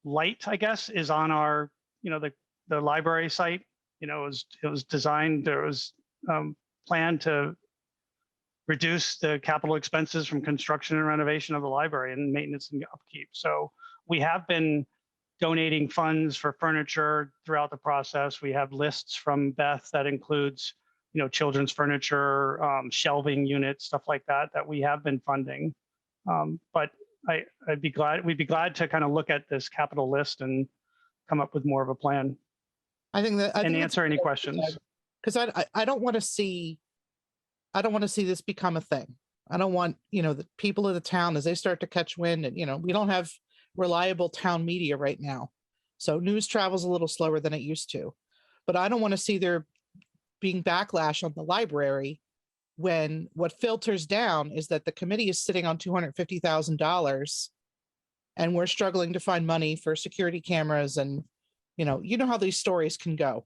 light, I guess, is on our, the library site. It was designed, there was planned to reduce the capital expenses from construction and renovation of the library and maintenance and upkeep. So we have been donating funds for furniture throughout the process. We have lists from Beth that includes, children's furniture, shelving units, stuff like that we have been funding. But we'd be glad to kind of look at this capital list and come up with more of a plan and answer any questions. Because I don't want to see this become a thing. I don't want, the people of the town, as they start to catch wind, and, we don't have reliable town media right now. So news travels a little slower than it used to. But I don't want to see there being backlash on the library when what filters down is that the committee is sitting on $250,000 and we're struggling to find money for security cameras, and you know how these stories can go.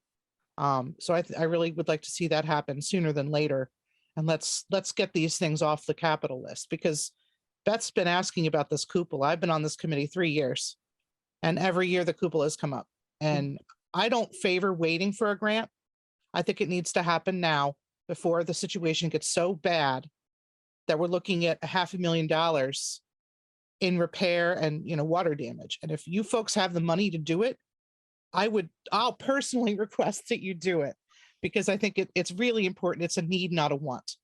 So I really would like to see that happen sooner than later. And let's get these things off the capital list, because Beth's been asking about this cupola. I've been on this committee 3 years. And every year the cupolas come up. And I don't favor waiting for a grant. I think it needs to happen now before the situation gets so bad that we're looking at $500,000 in repair and, water damage. And if you folks have the money to do it, I'll personally request that you do it, because I think it's really important. It's a need, not a want.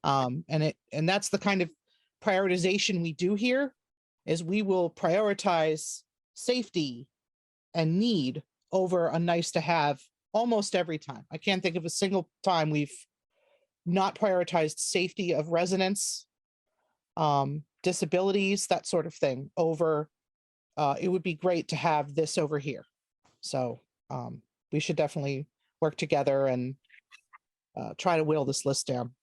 And that's the kind of prioritization we do here, is we will prioritize safety and need over a nice to have almost every time. I can't think of a single time we've not prioritized safety of residents, disabilities, that sort of thing over. It would be great to have this over here. So we should definitely work together and try to whittle this list down.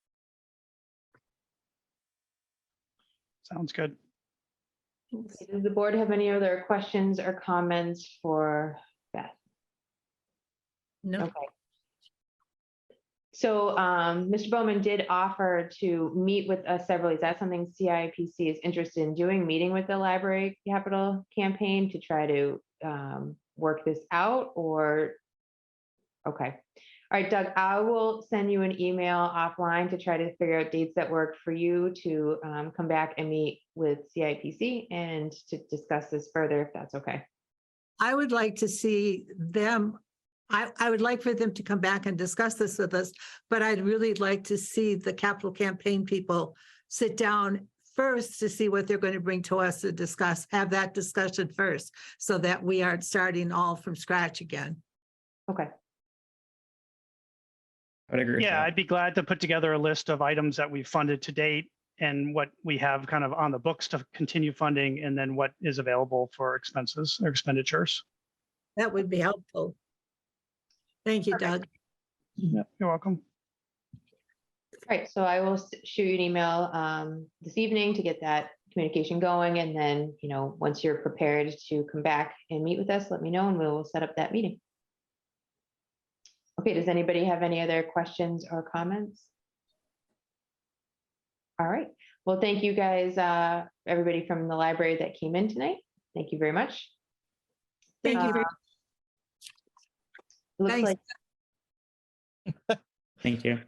Sounds good. Does the board have any other questions or comments for Beth? No, Okay. So Mr. Bowman did offer to meet with us several. Is that something CIPC is interested in doing, meeting with the library capital campaign to try to work this out, or? Okay. All right, Doug, I will send you an email offline to try to figure out dates that work for you to come back and meet with CIPC and to discuss this further, if that's okay. I would like to see them. I would like for them to come back and discuss this with us, but I'd really like to see the capital campaign people sit down first to see what they're going to bring to us to discuss, have that discussion first, so that we aren't starting all from scratch again. Okay. I would agree. Yeah, I'd be glad to put together a list of items that we've funded to date and what we have kind of on the books to continue funding, and then what is available for expenses or expenditures. That would be helpful. Thank you, Doug. Yep, you're welcome. All right, so I will shoot you an email this evening to get that communication going. And then, once you're prepared to come back and meet with us, let me know and we'll set up that meeting. Okay, does anybody have any other questions or comments? All right, well, thank you guys, everybody from the library that came in tonight. Thank you very much. Thank you. Looks Thanks. like Thank you.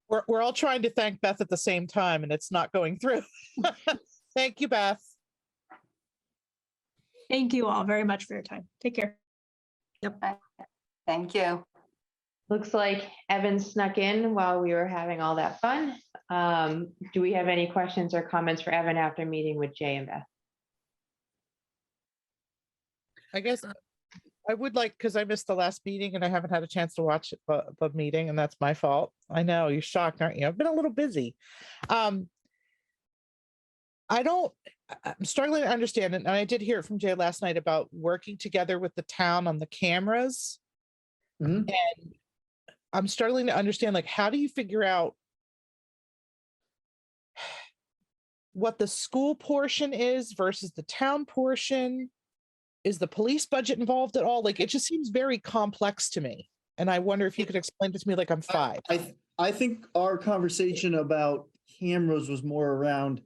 We're all trying to thank Beth at the same time, and it's not going through. Thank you, Beth. Thank you all very much for your time. Take care. Thank you. looks like Evan snuck in while we were having all that fun. Do we have any questions or comments for Evan after meeting with Jay and Beth? I guess I would like, because I missed the last meeting and I haven't had a chance to watch the meeting, and that's my fault. I know, you're shocked, aren't you? I've been a little busy. I'm struggling to understand, and I did hear it from Jay last night about working together with the town on the cameras. Mhm. And I'm struggling to understand, like, how do you figure out what the school portion is versus the town portion? Is the police budget involved at all? Like, it just seems very complex to me. And I wonder if you could explain it to me like I'm five. I think our conversation about cameras was more around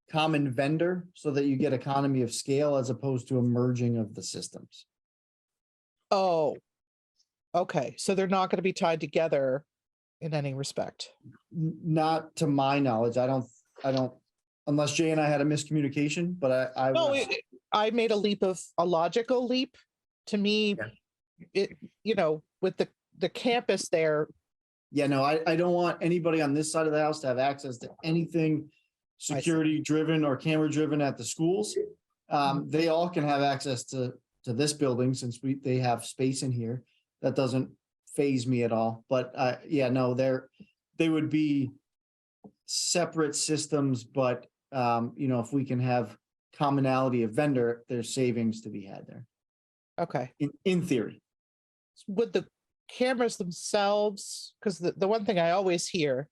common vendor so that you get economy of scale as opposed to a merging of the systems. Oh, okay. So they're not going to be tied together in any respect. Not to my knowledge. I don't, unless Jay and I had a miscommunication, but I No, was- I made a logical leap. To me, it, with the campus there. yeah, no, I don't want anybody on this side of the house to have access to anything security driven or camera driven at the schools. They all can have access to this building since they have space in here. That doesn't faze me at all. But yeah, no, they would be separate systems, but if we can have commonality of vendor, there's savings to be had there. Okay. In theory. Would the cameras themselves, because the one thing I always hear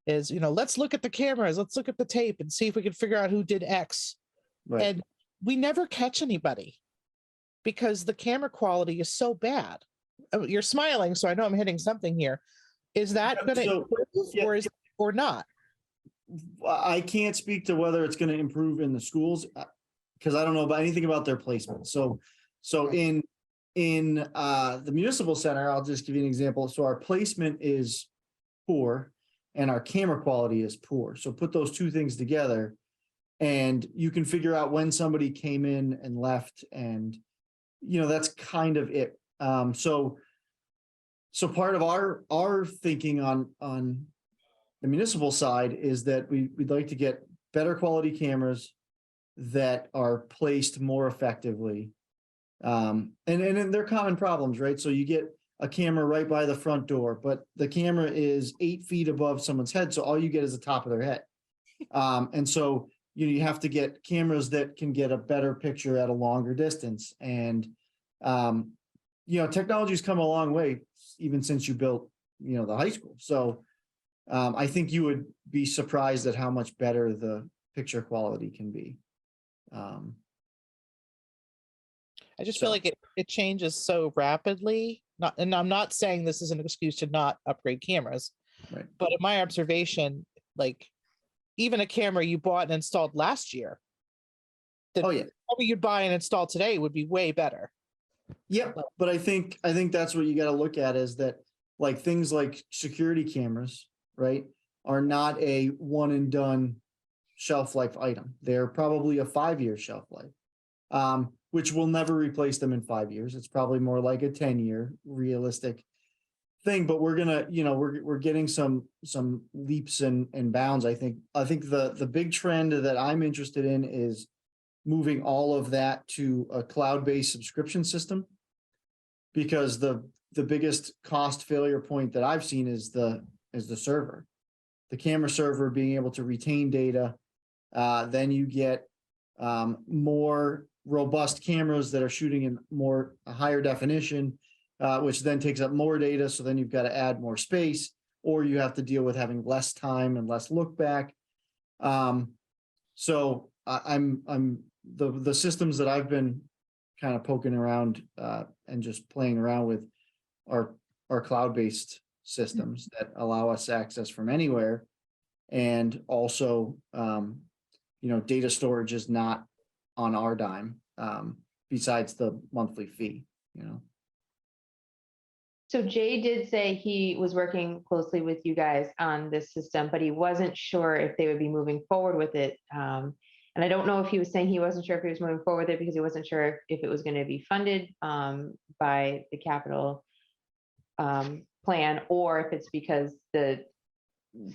is, let's look at the cameras, let's look at the tape and see if we can figure out who did X. Right. And we never catch anybody because the camera quality is so bad. Oh, you're smiling, so I know I'm hitting something here. Is that going to So, improve or not? I can't speak to whether it's going to improve in the schools. because I don't know about anything about their placement. So in the municipal center, I'll just give you an example. So our placement is poor and our camera quality is poor. So put those two things together and you can figure out when somebody came in and left, and that's kind of it. So part of our thinking on the municipal side is that we'd like to get better quality cameras that are placed more effectively. And they're common problems, right? So you get a camera right by the front door, but the camera is 8 feet above someone's head. So all you get is the top of their head. And so you have to get cameras that can get a better picture at a longer distance. And, technology's come a long way, even since you built, the high school. So I think you would be surprised at how much better the picture quality can be. I just feel like it changes so rapidly. And I'm not saying this is an excuse to not upgrade cameras, Right. but in my observation, like even a camera you bought and installed last year, Oh yeah. what you'd buy and install today would be way better. Yep, but I think that's what you got to look at, is that like things like security cameras, right, are not a one and done shelf life item. They're probably a 5-year shelf life, which will never replace them in 5 years. It's probably more like a 10-year realistic thing. But we're gonna, we're getting some leaps and bounds. I think the big trend that I'm interested in is moving all of that to a cloud-based subscription system, because the biggest cost failure point that I've seen is the server, the camera server being able to retain data. Then you get more robust cameras that are shooting in a higher definition, which then takes up more data. So then you've got to add more space, or you have to deal with having less time and less look back. So I'm the systems that I've been kind of poking around and just playing around with are cloud-based systems that allow us access from anywhere. And also, data storage is not on our dime, besides the monthly fee, So Jay did say he was working closely with you guys on this system, but he wasn't sure if they would be moving forward with it. And I don't know if he was saying he wasn't sure if he was moving forward with it because he wasn't sure if it was going to be funded by the capital plan, or if it's because the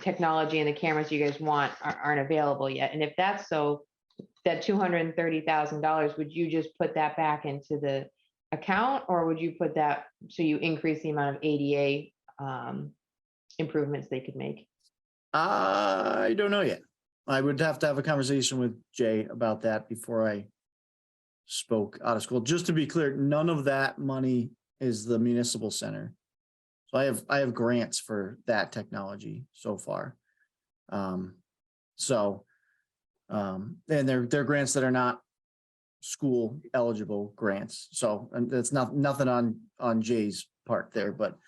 technology and the cameras you guys want aren't available yet. And if that's so, that $230,000, would you just put that back into the account, or would you put that so you increase the amount of ADA improvements they could make? I don't know yet. I would have to have a conversation with Jay about that before I spoke out of school. Just to be clear, none of that money is the municipal center. So I have grants for that technology so far. And they're grants that are not school eligible grants. So, and that's nothing on Jay's part there, but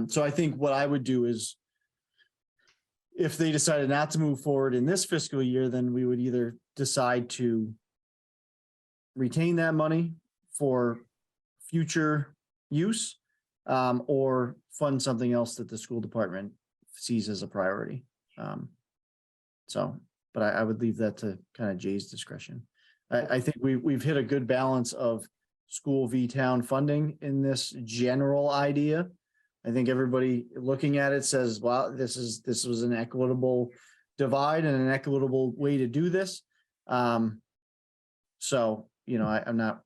so I think what I would do is, if they decided not to move forward in this fiscal year, then we would either decide to retain that money for future use, or fund something else that the school department sees as a priority. But I would leave that to kind of Jay's discretion. I think we've hit a good balance of school v town funding in this general idea. I think everybody looking at it says, well, this was an equitable divide and an equitable way to do this. I'm not,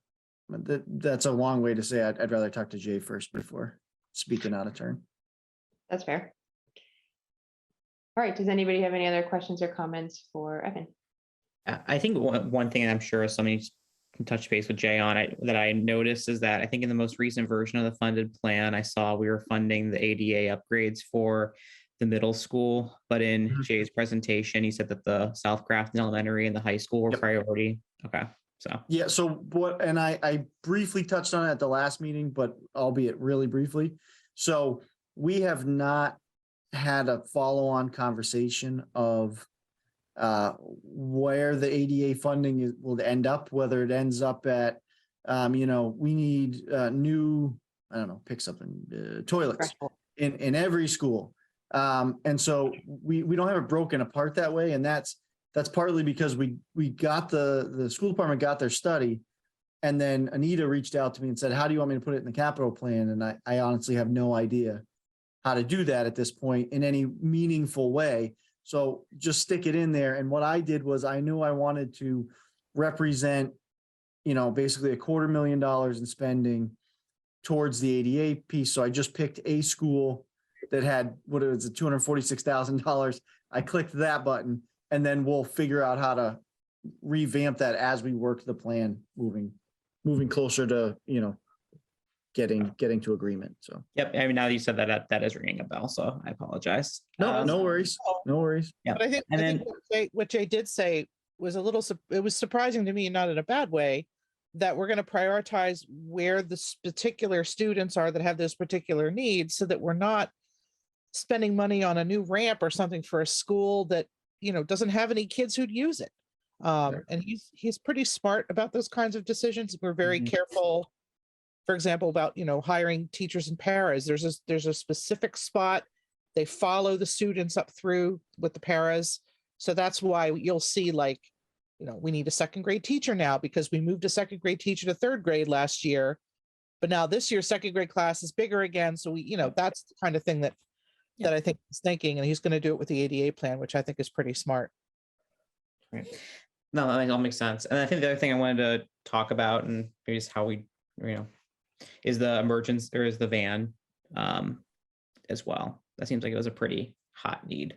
that's a long way to say I'd rather talk to Jay first before speaking out of turn. That's fair. All right, does anybody have any other questions or comments for Evan? I think one thing I'm sure somebody can touch base with Jay on that I noticed is that I think in the most recent version of the funded plan, I saw we were funding the ADA upgrades for the middle school, but in Jay's presentation, he said that the South Grafton Elementary and the high school were priority. Okay, so. Yeah, so and I briefly touched on it at the last meeting, but albeit really briefly. So we have not had a follow-on conversation of where the ADA funding will end up, whether it ends up at, we need new, I don't know, pick something, toilets in every school. And so we don't have it broken apart that way. And that's partly because we got the school department got their study. And then Anita reached out to me and said, how do you want me to put it in the capital plan? And I honestly have no idea how to do that at this point in any meaningful way. So just stick it in there. And what I did was I knew I wanted to represent, basically $250,000 in spending towards the ADA piece. So I just picked a school that had what it was, $246,000. I clicked that button, and then we'll figure out how to revamp that as we work the plan moving closer to, getting to agreement. So. Yep. I mean, now that you said that is ringing a bell, so I apologize. No worries. No worries. Yeah. But I think what Jay did say was it was surprising to me, not in a bad way, that we're going to prioritize where the particular students are that have those particular needs, so that we're not spending money on a new ramp or something for a school that, doesn't have any kids who'd use it. And he's pretty smart about those kinds of decisions. We're very careful, for example, about, hiring teachers and paras. There's a specific spot. They follow the students up through with the paras. So that's why you'll see, like, we need a second grade teacher now because we moved a second grade teacher to third grade last year. But now this year's second grade class is bigger again. So that's the kind of thing that I think he's thinking, and he's going to do it with the ADA plan, which I think is pretty smart. Right. No, I think all makes sense. And I think the other thing I wanted to talk about, and maybe is how we, is the emergence, or is the van as well. That seems like it was a pretty hot need.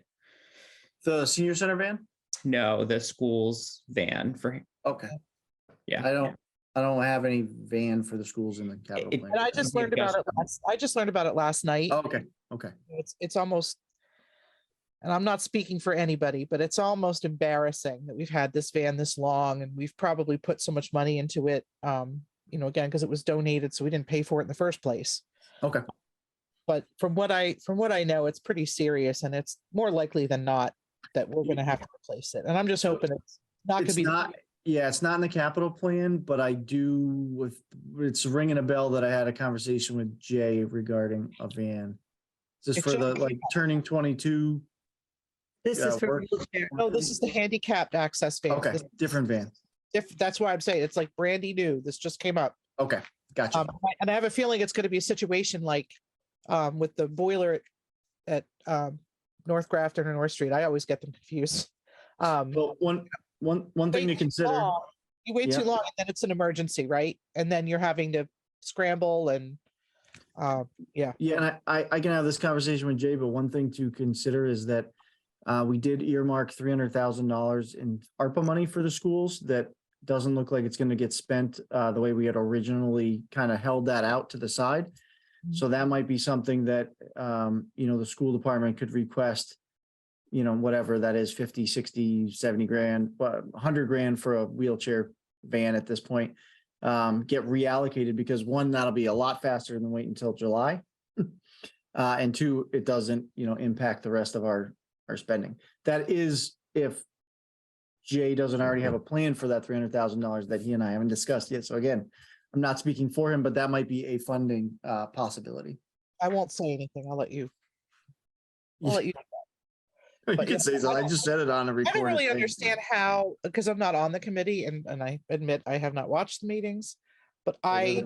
The senior center van? No, the school's van for, Okay. yeah. I don't have any van for the schools in the capital plan. And I just learned about it last night. Oh, okay. It's almost, and I'm not speaking for anybody, but it's almost embarrassing that we've had this van this long, and we've probably put so much money into it. Again, because it was donated, so we didn't pay for it in the first place. Okay. But from what I know, it's pretty serious, and it's more likely than not that we're going to have to replace it. And I'm just hoping it's not going to be. Yeah, it's not in the capital plan, but it's ringing a bell that I had a conversation with Jay regarding a van. Is this for the turning 22? This is for work? wheelchair. No, this is the handicapped access van. Okay, different van. That's why I'm saying it's like brandy new. This just came up. Okay, gotcha. And I have a feeling it's going to be a situation like with the boiler at North Grafton or North Street. I always get them confused. Well, one thing to consider. You wait too long, and then it's an emergency, right? And then you're having to scramble and yeah. Yeah, and I can have this conversation with Jay, but one thing to consider is that we did earmark $300,000 in ARPA money for the schools. That doesn't look like it's going to get spent the way we had originally kind of held that out to the side. So that might be something that, the school department could request, whatever that is, 50, 60, 70 grand, 100 grand for a wheelchair van at this point, get reallocated, because one, that'll be a lot faster than wait until July. And two, it doesn't, impact the rest of our spending. That is if Jay doesn't already have a plan for that $300,000 that he and I haven't discussed yet. So again, I'm not speaking for him, but that might be a funding possibility. I won't say anything. I'll let you. You can say so. I just said it on a recording. I don't really understand how, because I'm not on the committee, and I admit I have not watched the meetings, but I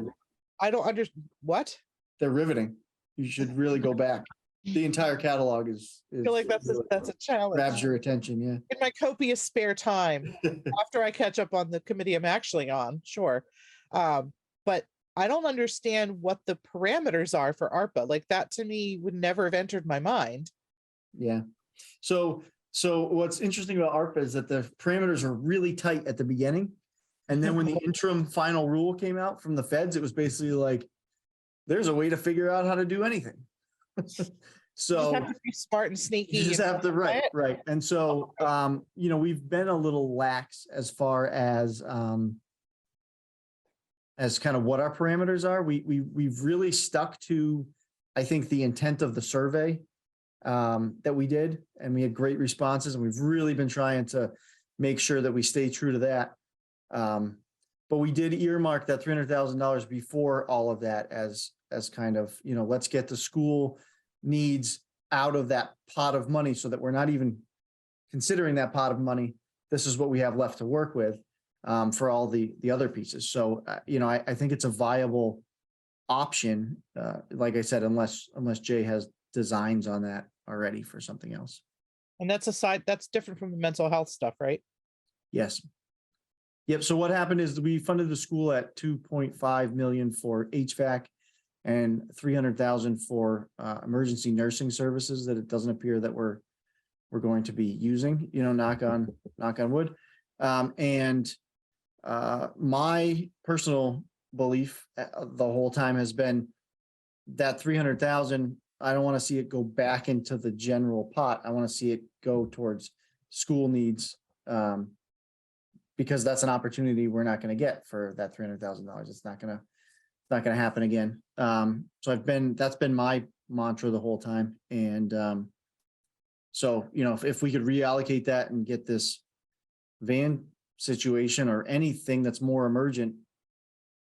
don't understand what. They're riveting. You should really go back. The entire catalog is I feel like that's a challenge. Grabs your attention, yeah. In my copious spare time, after I catch up on the committee I'm actually on, sure. But I don't understand what the parameters are for ARPA. Like, that to me would never have entered my mind. Yeah. So what's interesting about ARPA is that the parameters are really tight at the beginning. And then when the interim final rule came out from the feds, it was basically like, there's a way to figure out how to do anything. So you just have to be smart and sneaky. You just have to, right. And so, we've been a little lax as far as kind of what our parameters are. We've really stuck to, I think, the intent of the survey. that we did, and we had great responses, and we've really been trying to make sure that we stay true to that. But we did earmark that $300,000 before all of that as kind of, let's get the school needs out of that pot of money so that we're not even considering that pot of money. This is what we have left to work with for all the other pieces. So, I think it's a viable option, like I said, unless Jay has designs on that already for something else. And that's different from the mental health stuff, right? Yes. Yep. So what happened is we funded the school at 2.5 million for HVAC and 300,000 for emergency nursing services that it doesn't appear that we're going to be using, knock on wood. My personal belief the whole time has been that 300,000, I don't want to see it go back into the general pot. I want to see it go towards school needs, because that's an opportunity we're not going to get for that $300,000. It's not going to happen again. So that's been my mantra the whole time. And so, if we could reallocate that and get this van situation or anything that's more emergent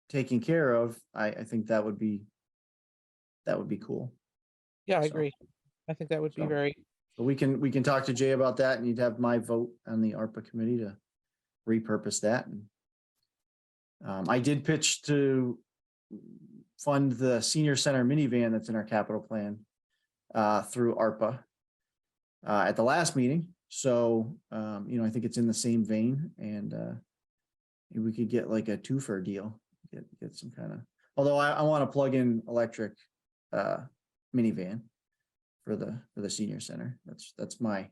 taken care of, I think that would be cool. Yeah, I So- agree. I think that would be So- very, But we can talk to Jay about that, and you'd have my vote on the ARPA committee to repurpose that. And I did pitch to fund the senior center minivan that's in our capital plan through ARPA at the last meeting. So, I think it's in the same vein, and maybe we could get like a twofer deal, get some kind of, although I want to plug in electric minivan for the senior center. That's my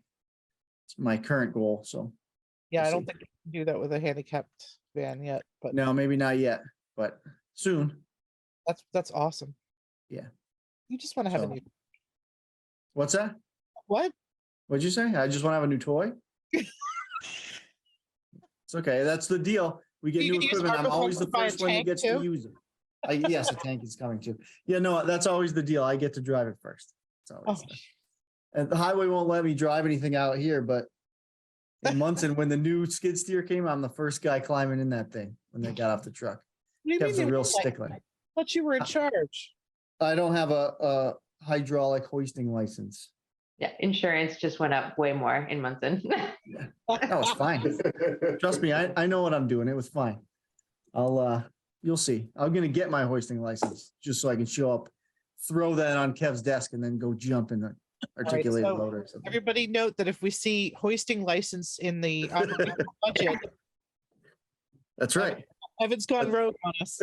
current goal. So yeah, We'll I don't see. think you can do that with a handicapped van yet, but no, maybe not yet, but soon. that's awesome. Yeah. You just want to have a So- new, What's that? what? What'd you say? I just want to have a new toy. It's okay. That's the deal. We get You new can use equipment. I'm ARPA always the funds to buy a first one that tank, gets too? to use it. Yes, a tank is coming too. Yeah, no, that's always the deal. I get to drive it first. It's Oh, always. And the highway won't let me drive anything out here, but in Munson, when the new skid steer came, I'm the first guy climbing in that thing when they got off the truck. what do you Kev's mean a they real won't let stickler. you? I thought you were in charge. I don't have a hydraulic hoisting license. Yeah, insurance just went up way more in Munson. That was fine. Trust me, I know what I'm doing. It was fine. You'll see. I'm gonna get my hoisting license just so I can show up, throw that on Kev's desk, and then go jump in the articulated so loader. or something. Everybody note that if we see hoisting license in the ARPA budget, That's right. Evan's gone rogue on us.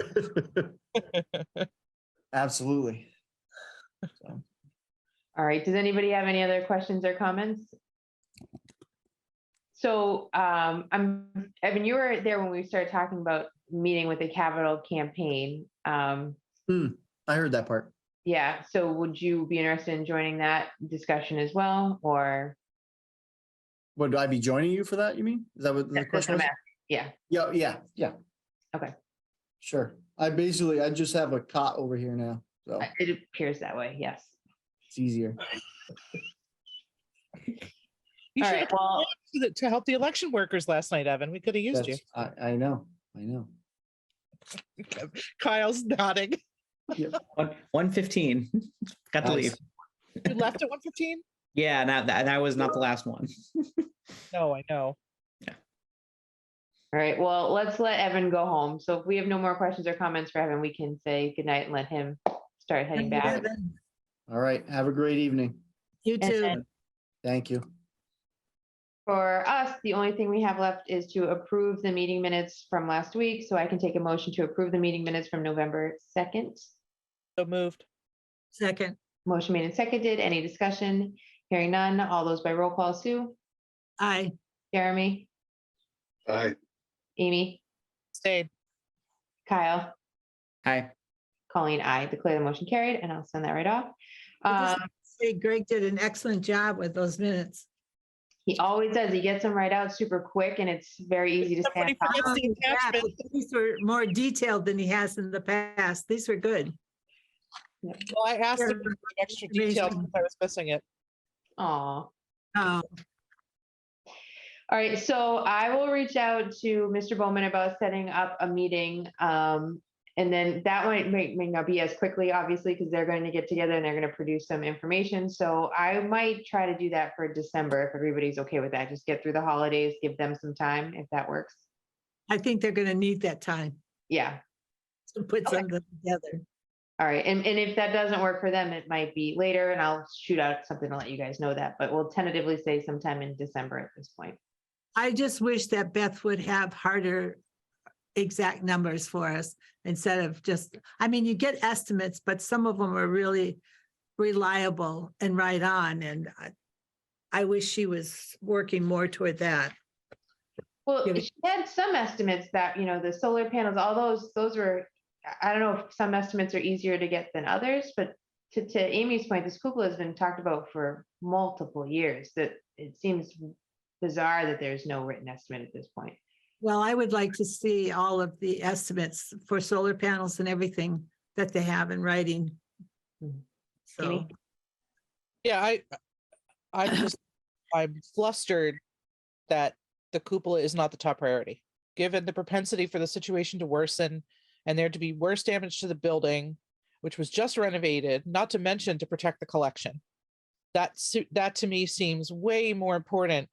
Absolutely. So, All right, does anybody have any other questions or comments? So, Evan, you were there when we started talking about meeting with the capital campaign. I heard that part. Yeah, so would you be interested in joining that discussion as well, or? Would I be joining you for that, you mean? Is that what the That's what question I'm was? asking. Yeah, Yeah. Okay. Sure. I just have a cot over here now, so it appears that way, yes. it's easier. You All should right, have well, to help the election workers last night, Evan. We could have used you. That's- I know. Kyle's nodding. 1:15. Got to Nice. leave. You left at 1:15? Yeah, and I was not the last one. No, I know. all right, well, let's let Evan go home. So if we have no more questions or comments for Evan, we can say goodnight and let him start heading back. All right. Have a great evening. You And too. then Thank you. for us, the only thing we have left is to approve the meeting minutes from last week. So I can take a motion to approve the meeting minutes from November 2nd. So moved. Second, Motion made and seconded. Any discussion? Hearing none. All those by roll call. Sue, aye. Jeremy, Aye. Amy, Stayed. Kyle, Hi. Colleen, I declare the motion carried, and I'll send that right off. I just say Greg did an excellent job with those minutes. He always does. He gets them right out super quick, and it's very easy to stay on Somebody top. forgets the Yeah, attachment. but these were more detailed than he has in the past. These were good. Well, I asked him for extra detail Information. because I was missing it. Aw. Oh, All right, so I will reach out to Mr. Bowman about setting up a meeting. And then that one may not be as quickly, obviously, because they're going to get together and they're going to produce some information. So I might try to do that for December if everybody's okay with that. Just get through the holidays, give them some time if that works. I think they're gonna need that time Yeah. to put Okay. something together. All right. And if that doesn't work for them, it might be later and I'll shoot out something to let you guys know that. But we'll tentatively say sometime in December at this point. I just wish that Beth would have harder exact numbers for us instead of just, I mean, you get estimates, but some of them are really reliable and right on. And I wish she was working more toward that. Well, Yeah. she had some estimates that, the solar panels, all those were, I don't know if some estimates are easier to get than others, but to Amy's point, this cupola has been talked about for multiple years, that it seems bizarre that there's no written estimate at this point. Well, I would like to see all of the estimates for solar panels and everything that they have in writing. Mhm. So, Amy? Yeah, I'm flustered that the cupola is not the top priority, given the propensity for the situation to worsen and there to be worse damage to the building, which was just renovated, not to mention to protect the collection. That to me seems way more important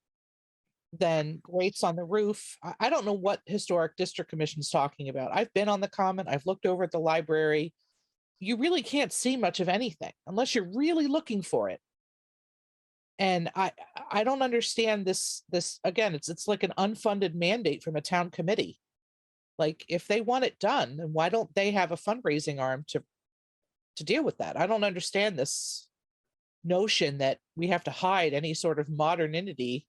than grates on the roof. I don't know what Historic District Commission is talking about. I've been on the common, I've looked over at the library. You really can't see much of anything unless you're really looking for it. And I don't understand this again, it's like an unfunded mandate from a town committee. Like, if they want it done, then why don't they have a fundraising arm to deal with that? I don't understand this notion that we have to hide any sort of modernity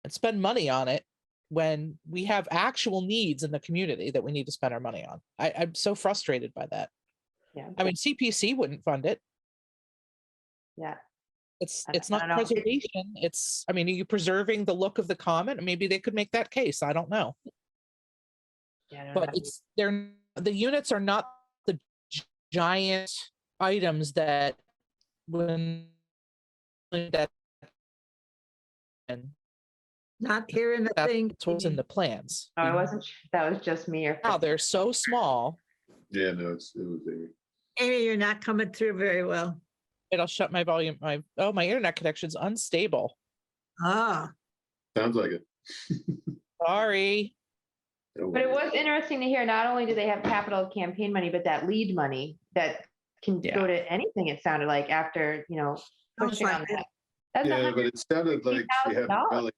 and spend money on it when we have actual needs in the community that we need to spend our money on. I'm so frustrated by that. Yeah. I mean, CPC wouldn't fund it. Yeah. It's I not don't know. preservation. It's, I mean, are you preserving the look of the common? Maybe they could make that case. I don't know. Yeah, I don't But know. the units are not the giant items that when that and not hearing the thing. that's what's in the plans. Oh, I wasn't sure if that was just me or. Now they're so small. Yeah, no, it was Amy. Amy, you're not coming through very well. It'll shut my volume. My internet connection's unstable. Ah, Sounds like it. Sorry. But it was interesting to hear, not only do they have capital campaign money, but that lead money that can go to anything, it sounded like, after, pushing on that. That's Yeah, but it sounded like $150,000.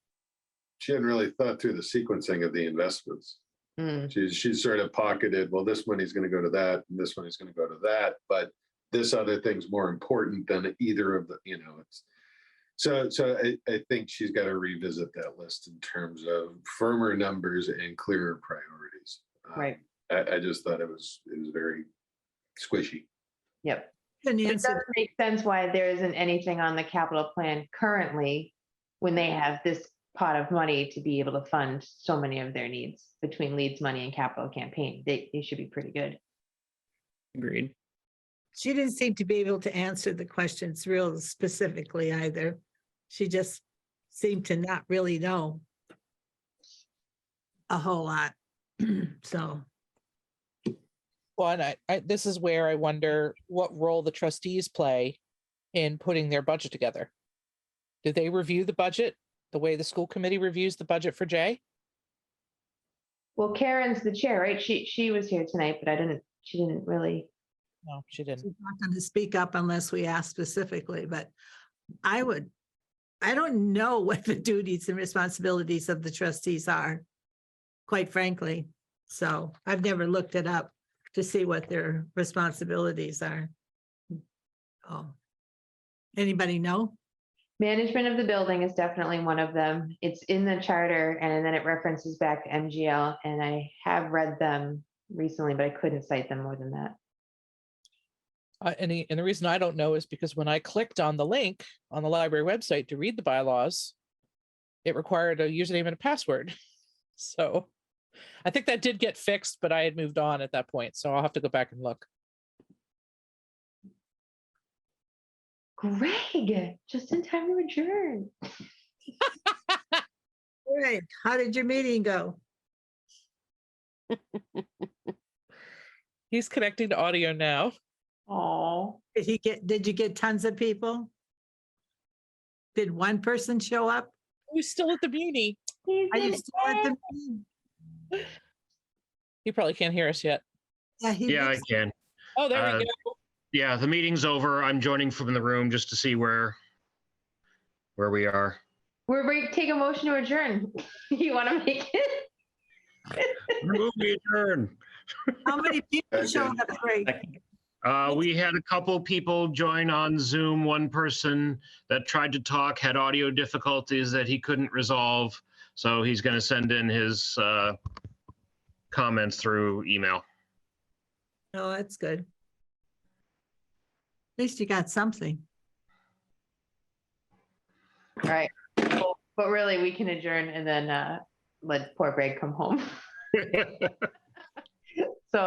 she hadn't really thought through the sequencing of the investments. Mm. She's sort of pocketed, well, this money's going to go to that, and this money's going to go to that, but this other thing's more important than either of the, it's. So I think she's got to revisit that list in terms of firmer numbers and clearer priorities. Right. I just thought it was very squishy. Yep. and It Nancy, doesn't make sense why there isn't anything on the capital plan currently when they have this pot of money to be able to fund so many of their needs between leads money and capital campaign. They should be pretty good. Agreed. she didn't seem to be able to answer the questions real specifically either. She just seemed to not really know a whole lot. So, Well, and this is where I wonder what role the trustees play in putting their budget together. Do they review the budget the way the school committee reviews the budget for Jay? Well, Karen's the chair, right? She was here tonight, but she didn't really. No, she didn't. she's not going to speak up unless we ask specifically, but I don't know what the duties and responsibilities of the trustees are, quite frankly. So I've never looked it up to see what their responsibilities are. Oh, anybody know? Management of the building is definitely one of them. It's in the charter and then it references back to MGL, and I have read them recently, but I couldn't cite them more than that. And the reason I don't know is because when I clicked on the link on the library website to read the bylaws, it required a username and a password. So I think that did get fixed, but I had moved on at that point. So I'll have to go back and look. Greg, just in time to adjourn. All right, how did your meeting go? He's connecting to audio now. Oh, Did you get tons of people? Did one person show up? Who's still at the muni? Are you still at the meeting? He probably can't hear us yet. Yeah, I can. Oh, there we Uh, go. Yeah, the meeting's over. I'm joining from the room just to see where we are. we're ready to take a motion to adjourn. You want to make it? Move we adjourn. How many people showed up, Greg? We had a couple people join on Zoom. One person that tried to talk had audio difficulties that he couldn't resolve. So he's going to send in his comments through email. Oh, that's good. At least you got something. All right. Well, but really, we can adjourn and then let poor Greg come home. So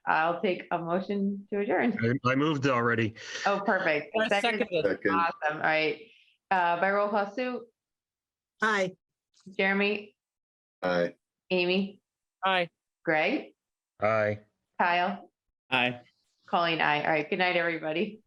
I'll take a motion to adjourn. I moved already. Oh, perfect. I Second. seconded. Second. Awesome. All right. By roll call, Sue, Aye. Jeremy, Aye. Amy, Hi. Greg, Aye. Kyle, Aye. Colleen, aye. All right. Good night, everybody.